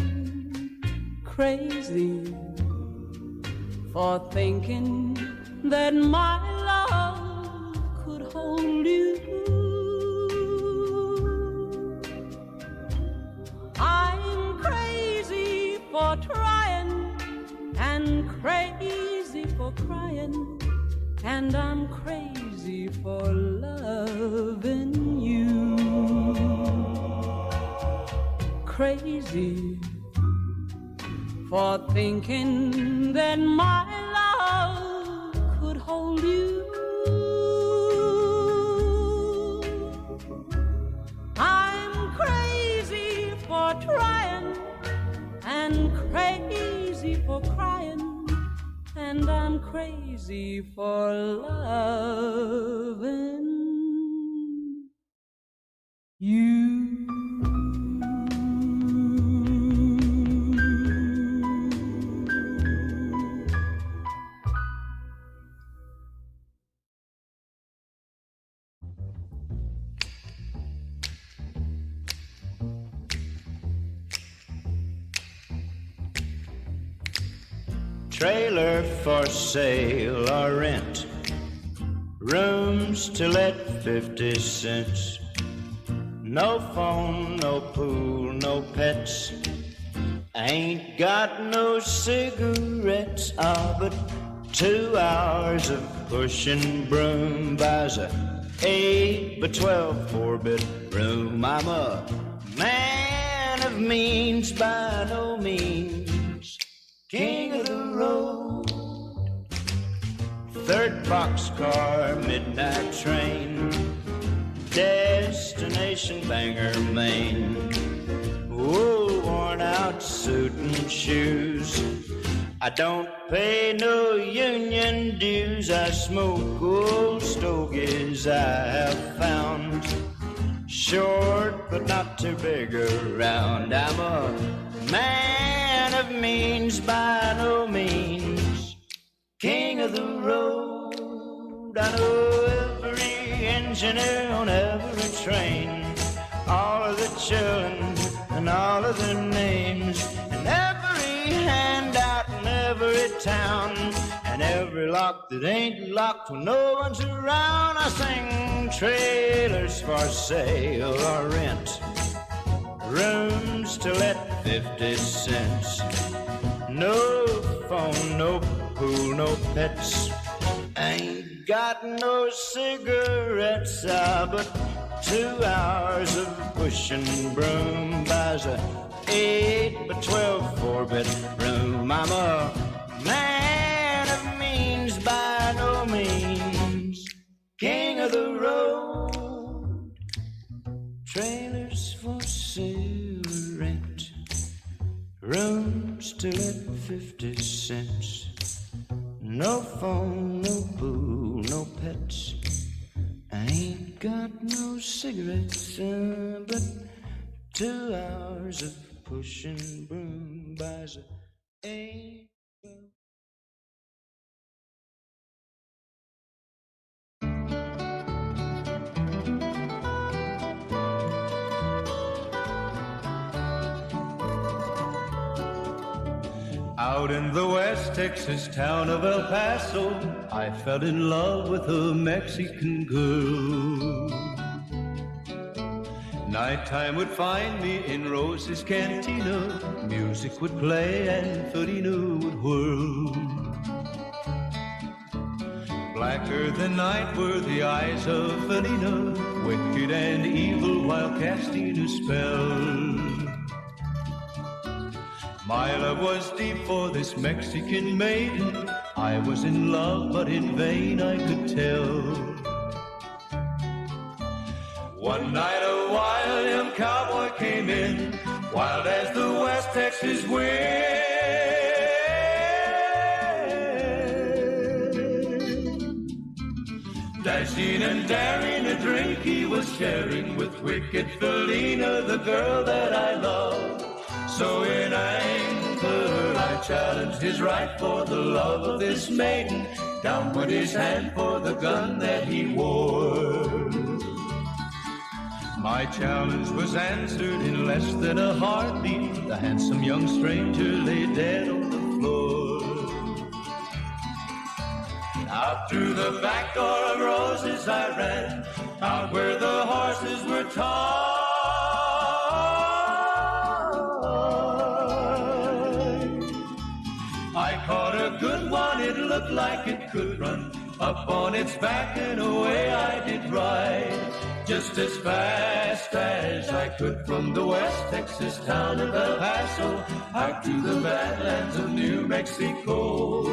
crazy for thinking that my love could hold you. I'm crazy for trying and crazy for crying, and I'm crazy for loving you. Crazy for thinking that my love could hold you. I'm crazy for trying and crazy for crying, and I'm I'm crazy for loving you. Trailer for sale or rent, rooms to let 50 cents. No phone, no pool, no pets. Ain't got no cigarettes. But 2 hours of pushing broom buys a 8 by 12 4-bedroom. I'm a man of means by no means, king of the road. 3rd boxcar, midnight train, destination Bangor, Maine. Oh, worn out suit and shoes. I don't pay no union dues. I smoke old stogies I have found, short but not too big around. I'm a man of means by no means, king of the road. I know every engineer on every train, all of the children and all of their names, and every handout in every town, and every lock that ain't locked when no one's around. I sing trailers for sale or rent, rooms to let 50 cents. No phone, no pool, no pets. Ain't got no cigarettes. But 2 hours of pushing broom buys a 8 by 12 4-bedroom. I'm a man of means by no means, king of the road. Trailers for sale, rent, rooms to let 50 cents. No phone, no pool, no pets. I ain't got no cigarettes. But 2 hours of pushing broom buys a 8. Out in the West Texas town of El Paso, I fell in love with a Mexican girl. Nighttime would find me in Rose's Cantina. Music would play and Felina would whirl. Blacker than night were the eyes of Felina, wicked and evil while casting a spell. My love was deep for this Mexican maiden. I was in love, but in vain I could tell. One night a wild young cowboy came in, wild as the West Texas wind. Dashing and daring, a drink he was sharing with wicked Felina, the girl that I love. So in anger I challenged his right for the love of this maiden. Down went his hand for the gun that he wore. My challenge was answered in less than a heartbeat. The handsome young stranger lay dead on the floor. Out through the back door of Roses I ran, out where the horses were tied. I caught a good one, it looked like it could run. Up on its back and away I did ride, just as fast as I could from the West Texas town of El Paso out to the badlands of New Mexico.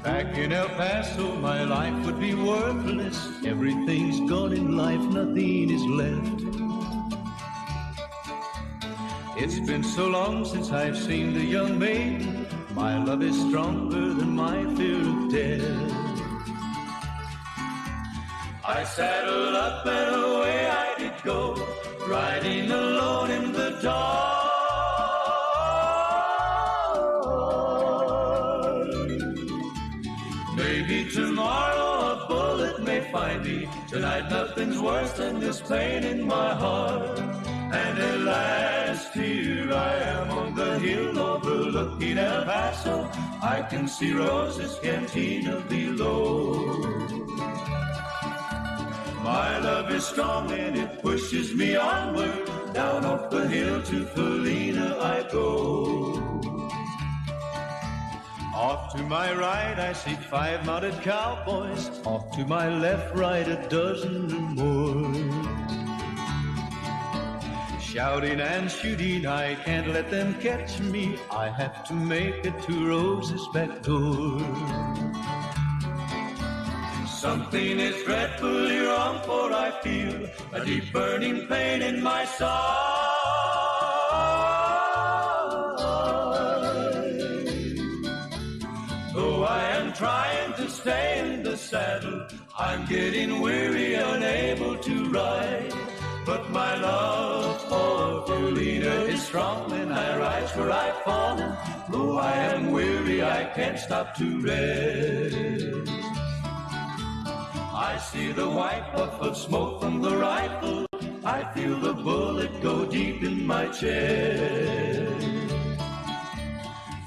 Back in El Paso my life would be worthless. Everything's gone in life, nothing is left. It's been so long since I've seen the young maiden My love is stronger than my fear of death. I saddled up and away I did go, riding alone in the dark. Maybe tomorrow a bullet may find me. Tonight nothing's worse than this pain in my heart. And at last here I am on the hill overlooking El Paso. I can see Rose's cantina below. My love is strong and it pushes me onward. Down off the hill to Felina I go. Off to my right I see 5 mounted cowboys. Off to my left, right, a dozen or more. Shouting and shooting, I can't let them catch me. I have to make it to Rose's back door. Something is dreadfully wrong, for I feel a deep burning pain in my side. Though I am trying to stay in the saddle, I'm getting weary, unable to ride. But my love for Felina is strong, and I rise where I've fallen. Though I am weary, I can't stop to rest. I see the white puff of smoke from the rifle. I feel the bullet go deep in my chest.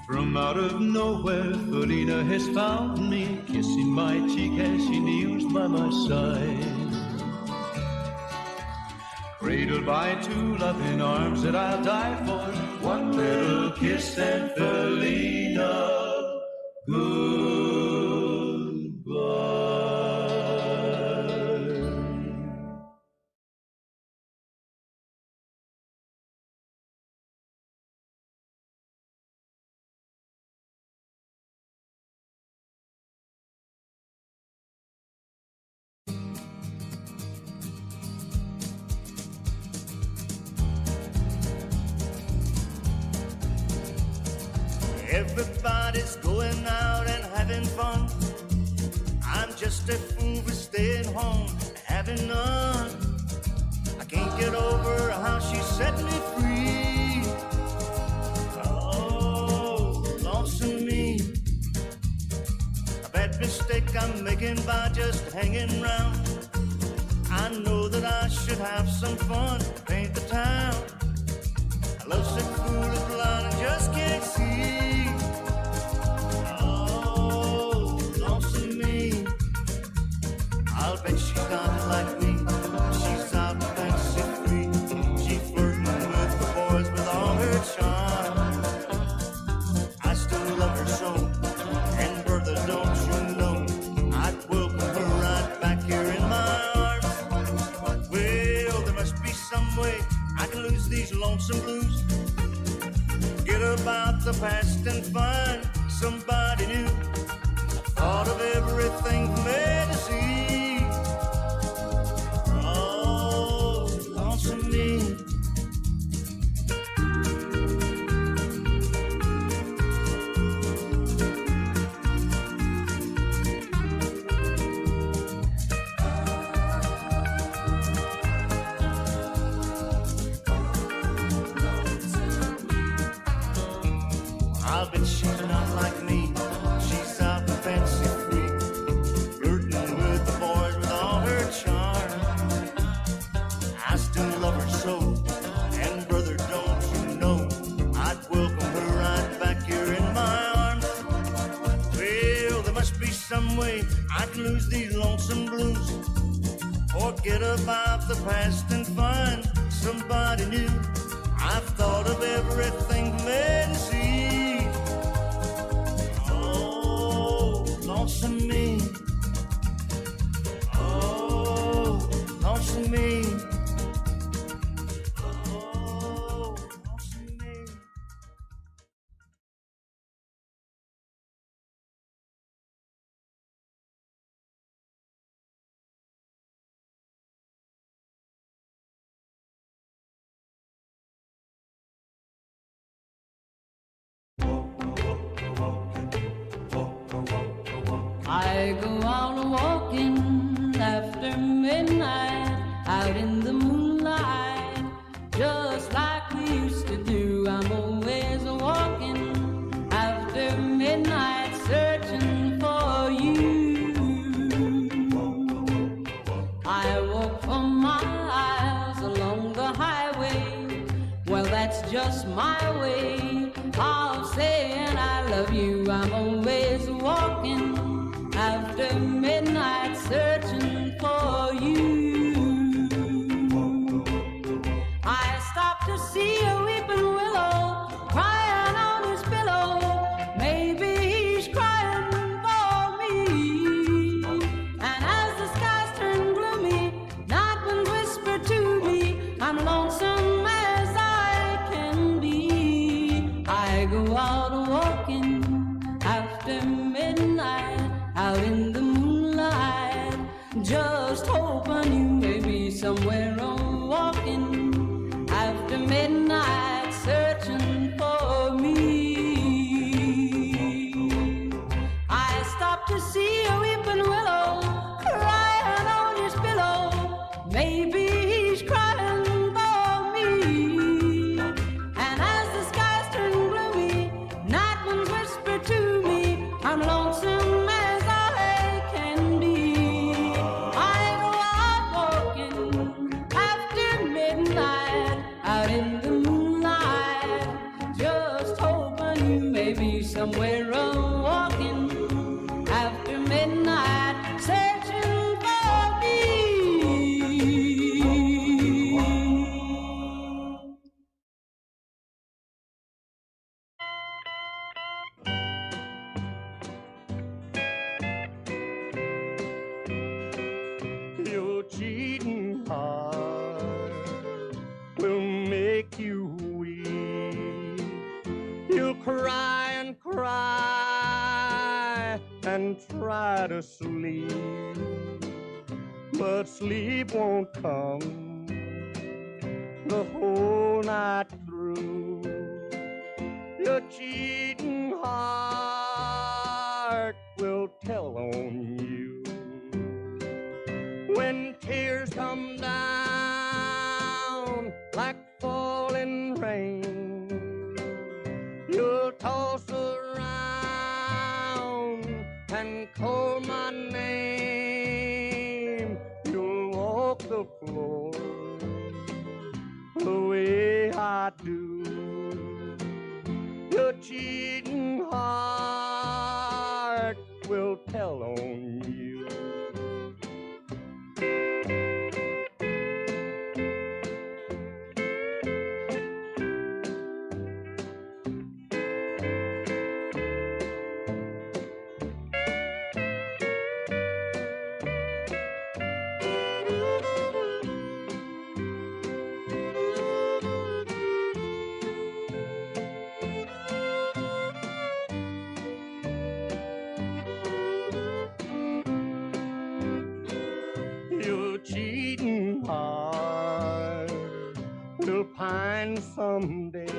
From out of nowhere, Felina has found me, kissing my cheek as she kneels by my side. Cradled by 2 loving arms that I'll die for. One little kiss and Felina, goodbye. Everybody's going out and having fun. I'm just a fool for staying home, having none. I can't get over how she set me free. Oh, lonesome me. A bad mistake I'm making by just hanging round. I know that I should have some fun, paint the town. A lovesick fool is blind and just can't see. I'll bet she's not like me. She's out fancy free. She's flirting with the boys with all her charm. I still love her so, and brother, don't you know, I'd welcome her right back here in my arms. Well, there must be some way I can lose these lonesome blues. Forget about the past and find somebody new. I thought of everything from A to Z. I'll bet she's not like me. She's out fancy free, flirting with the boys with all her charm. I still love her so, and brother, don't you know, I'd welcome her right back here in my arms. Well, there must be some way I can lose these lonesome blues. Forget about the past and find somebody new. I've thought of everything from A to Z. Lonesome me, oh, lonesome me. I go out walking after midnight, out in the moonlight, just like we used to do. I'm always walking after midnight, searching for you. I walk for miles along the highway, well, that's just my way of saying I love you. I'm always walking after midnight, searching for you. I stop to see a weeping willow crying on his pillow. Maybe he's crying for me. And as the skies turn gloomy, night winds whisper to me, I'm lonesome as I can be. I go out walking after midnight, out in the moonlight, just hoping you may be somewhere on walking after midnight, searching for me. I stop to see a weeping willow crying on his pillow. Maybe he's crying for me. And as the skies turn gloomy, night winds whisper to me, I'm lonesome as I can be. I go out walking after midnight, out in the moonlight, just hoping you may be somewhere walking after midnight, searching for me. Your cheating heart will make you weep. You'll cry and cry and try to sleep, but sleep won't come the whole night through. Your cheating heart will tell on you when tears come down like falling rain. You'll toss around and call my name. You'll walk the floor the way I do. Your cheating heart will tell on you. Your cheating heart will pine someday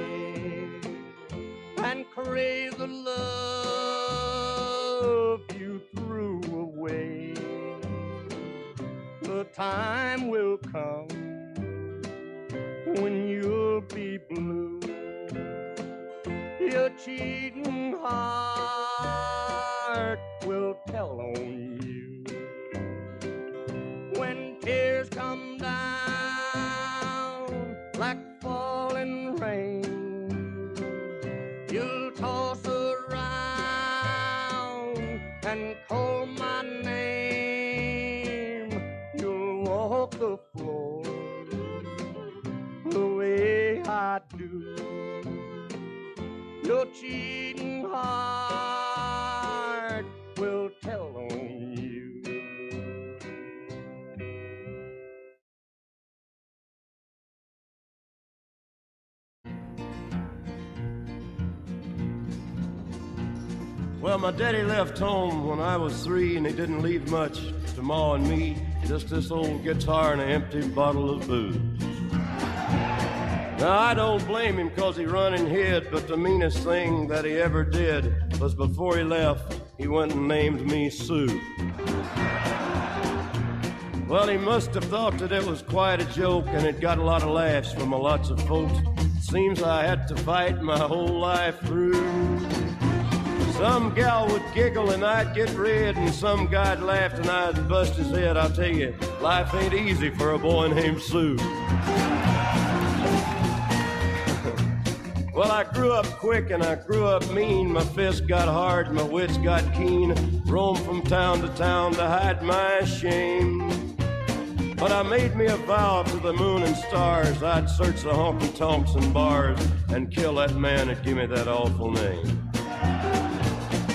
and crave the love you threw away. The time will come when you'll be blue. Your cheating heart will tell on you when tears come down like falling rain. You'll toss around and call my name. You'll walk the floor the way I do. Your cheating heart will tell on you. Well, my daddy left home when I was 3, and he didn't leave much to Ma and me, just this old guitar and an empty bottle of booze. Now, I don't blame him 'cause he run and hid, but the meanest thing that he ever did was before he left, he went and named me Sue. Well, he must have thought that it was quite a joke, and it got a lot of laughs from lots of folks. Seems I had to fight my whole life through. Some gal would giggle and I'd get red, and some guy'd laugh and I'd bust his head. I'll tell you, life ain't easy for a boy named Sue. Well, I grew up quick and I grew up mean. My fists got hard, my wits got keen. Roamed from town to hide my shame. But I made me a vow to the moon and stars, I'd search the honky-tonks and bars and kill that man that gave me that awful name.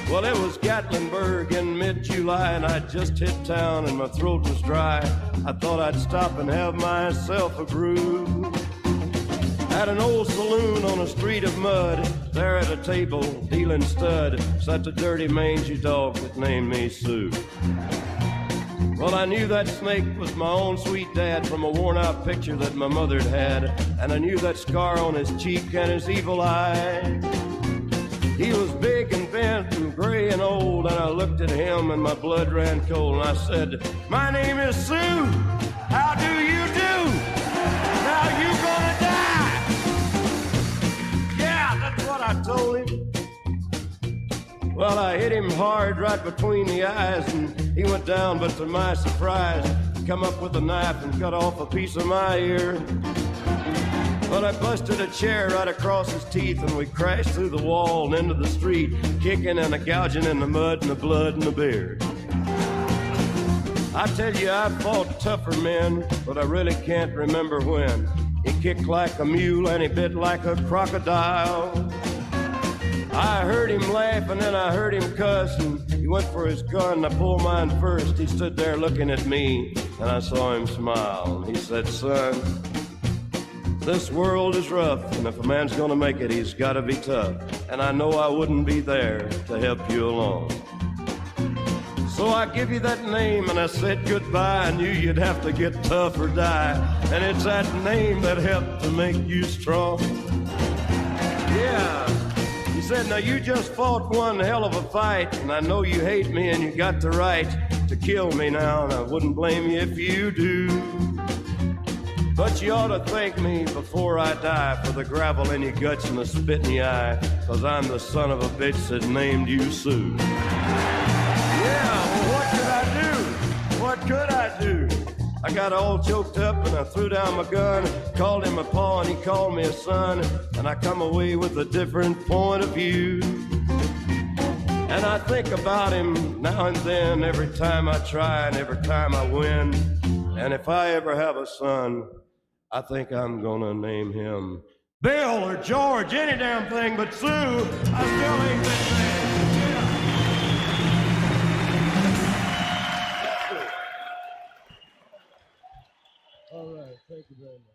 Well, it was Gatlinburg in mid-July, and I'd just hit town and my throat was dry. I thought I'd stop and have myself a brew. At an old saloon on a street of mud, there at a table, dealing stud, sat the dirty mangy dog that named me Sue. Well, I knew that snake was my own sweet dad from a worn-out picture that my mother'd had, and I knew that scar on his cheek and his evil eye. He was big and bent and gray and old, and I looked at him and my blood ran cold, and I said, "My name is Sue. How do you do? Now you gonna die." Yeah, that's what I told him. Well, I hit him hard right between the eyes, and he went down, but to my surprise, come up with a knife and cut off a piece of my ear. But I busted a chair right across his teeth, and we crashed through the wall and into the street, kicking and gouging in the mud and the blood and the beer. I tell you, I fought tougher men, but I really can't remember when. He kicked like a mule and he bit like a crocodile. I heard him laugh and then I heard him cuss, and he went for his gun. I pulled mine first. He stood there looking at me, and I saw him smile. He said, "Son, this world is rough, and if a man's gonna make it, he's gotta be tough. And I know I wouldn't be there to help you along. So I give you that name, and I said goodbye. I knew you'd have to get tough or die, and it's that name that helped to make you strong." Yeah. He said, "Now you just fought one hell of a fight, and I know you hate me and you got the right to kill me now, and I wouldn't blame you if you do. But you ought to thank me before I die for the gravel in your guts and the spit in your eye, 'cause I'm the son of a bitch that named you Sue." Yeah, well, what could I do? What could I do? I got all choked up and I threw down my gun, called him a pa and he called me a son, and I come away with a different point of view. And I think about him now and then, every time I try and every time I win. And if I ever have a son, I think I'm gonna name him Bill or George, any damn thing but Sue. I still ain't that thing. All right, thank you very much.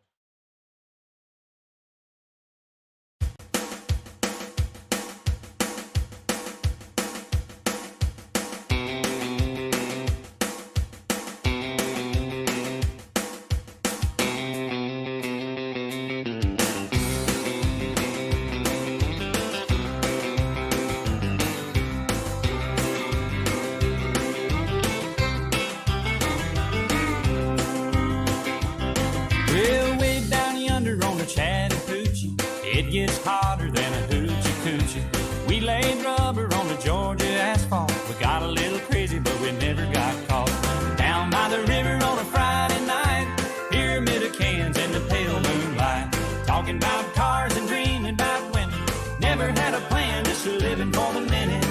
It gets hotter than a hoochie coochie. We laid rubber on the Georgia asphalt. We got a little crazy, but we never got caught. Down by the river on a Friday night, pyramid of cans in the pale moonlight. Talking about cars and dreaming about women. Never had a plan, just living for the minute.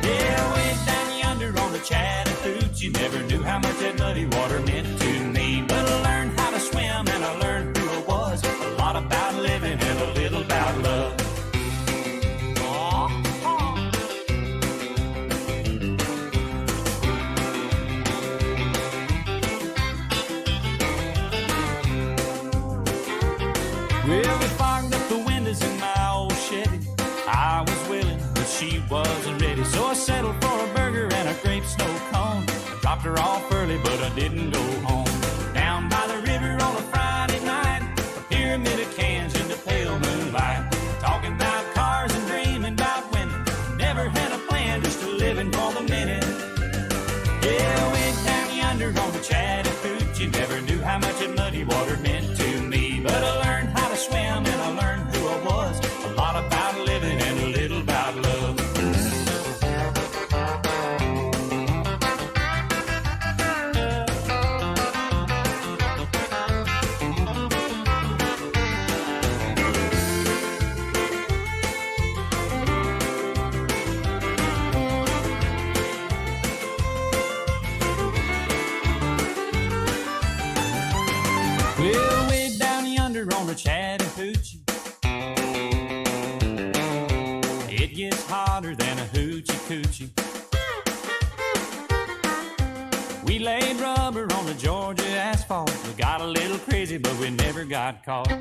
Yeah, way down yonder on the Chattahoochee. Never knew how much that muddy water meant to me. But I learned how to swim and I learned who I was. A lot about living and a little about love. Well, we fogged up the windows in my old Chevy. I was willing, but she wasn't ready. So I settled for a burger and a grape snow cone. I dropped her off early, but I didn't go home. Down by the river on a Friday night, a pyramid of cans in the pale moonlight. Talking about cars and dreaming about women. Never had a plan, just a living for the minute. Yeah, way down yonder on the chat. Well, way down yonder on the Chattahoochee, it gets hotter than a hoochie coochie. We laid rubber on the Georgia asphalt. We got a little crazy, but we never got caught.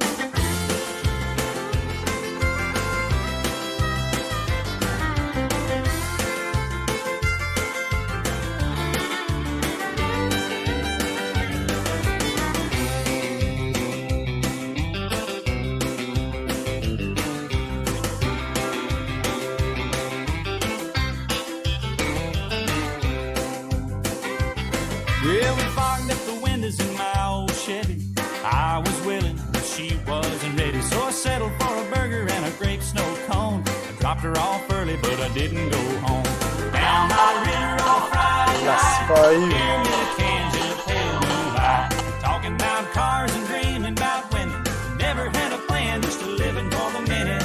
Well, we fogged up the windows in my old Chevy. I was willing, but she wasn't ready. So I settled for a burger and a grape snow cone. I dropped her off early, but I didn't go home. Down by the river on Friday night, near me the cans in a pale moonlight. Talking about cars and dreaming about women. Never had a plan, just a living for the minute.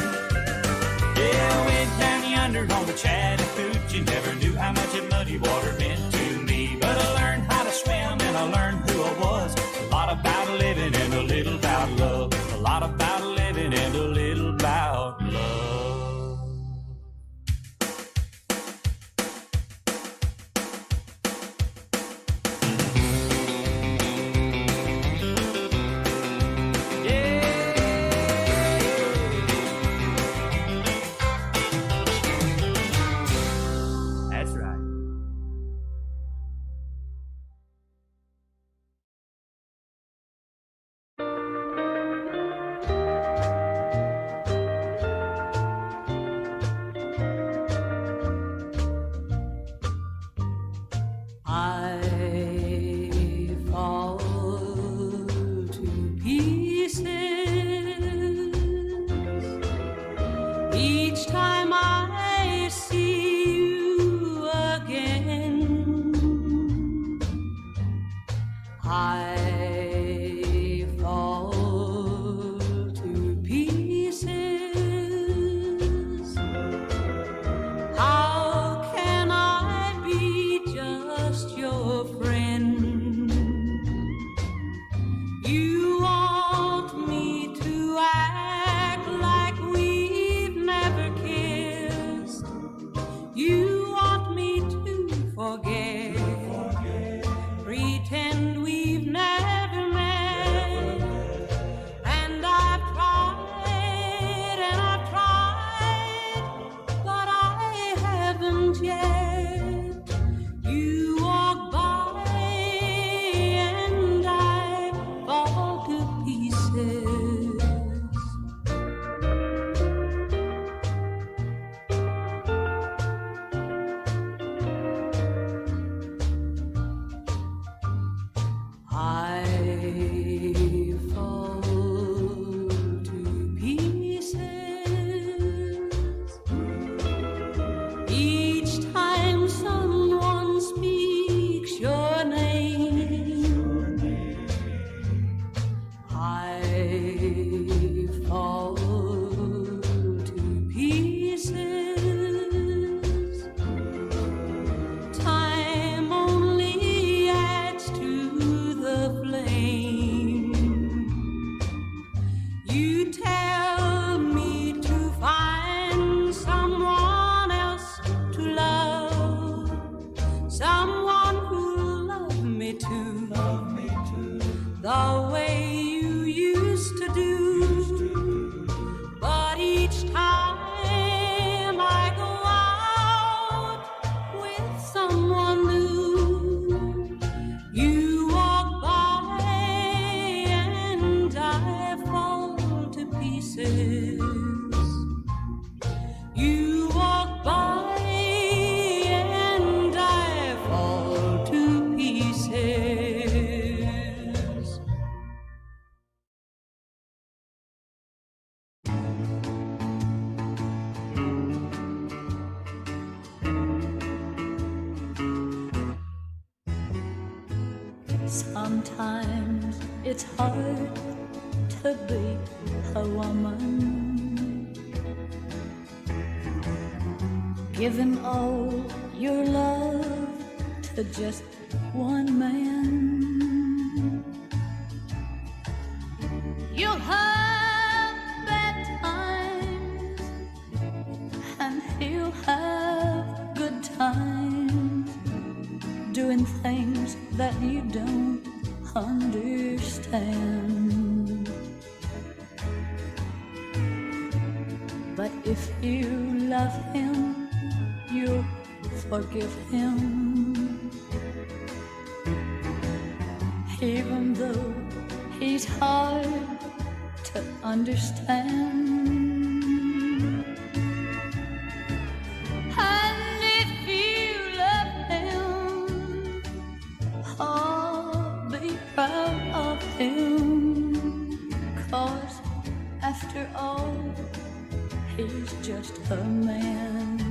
Yeah, way down yonder on the Chattahoochee, never knew how much that muddy water meant to me. But I learned how to swim and I learned who I was. A lot about living and a little about love. A lot about living and a little about love. That's right. I fall to pieces each time I see you again. I fall to pieces. How can I be just your friend? You want me to act like we've never kissed. You want me to forget, pretend we've never met. And I've tried and I've tried, but I haven't yet. You walk by and I fall to pieces. I fall to pieces each time someone speaks your name. I fall to pieces. Time only adds to the flame. You tell me to find someone else to love, someone who'll love me too, the way you used to do. But each time I go out with someone new, you walk by and I fall to pieces. You walk by and I fall to pieces. Sometimes it's hard to be a woman, giving all your love to just one man. You'll have bad times, and he'll have good times, doing things that you don't understand. But if you love him, you'll forgive him, even though he's hard to understand. And if you love him, oh, be proud of him, 'cause after all, he's just a man.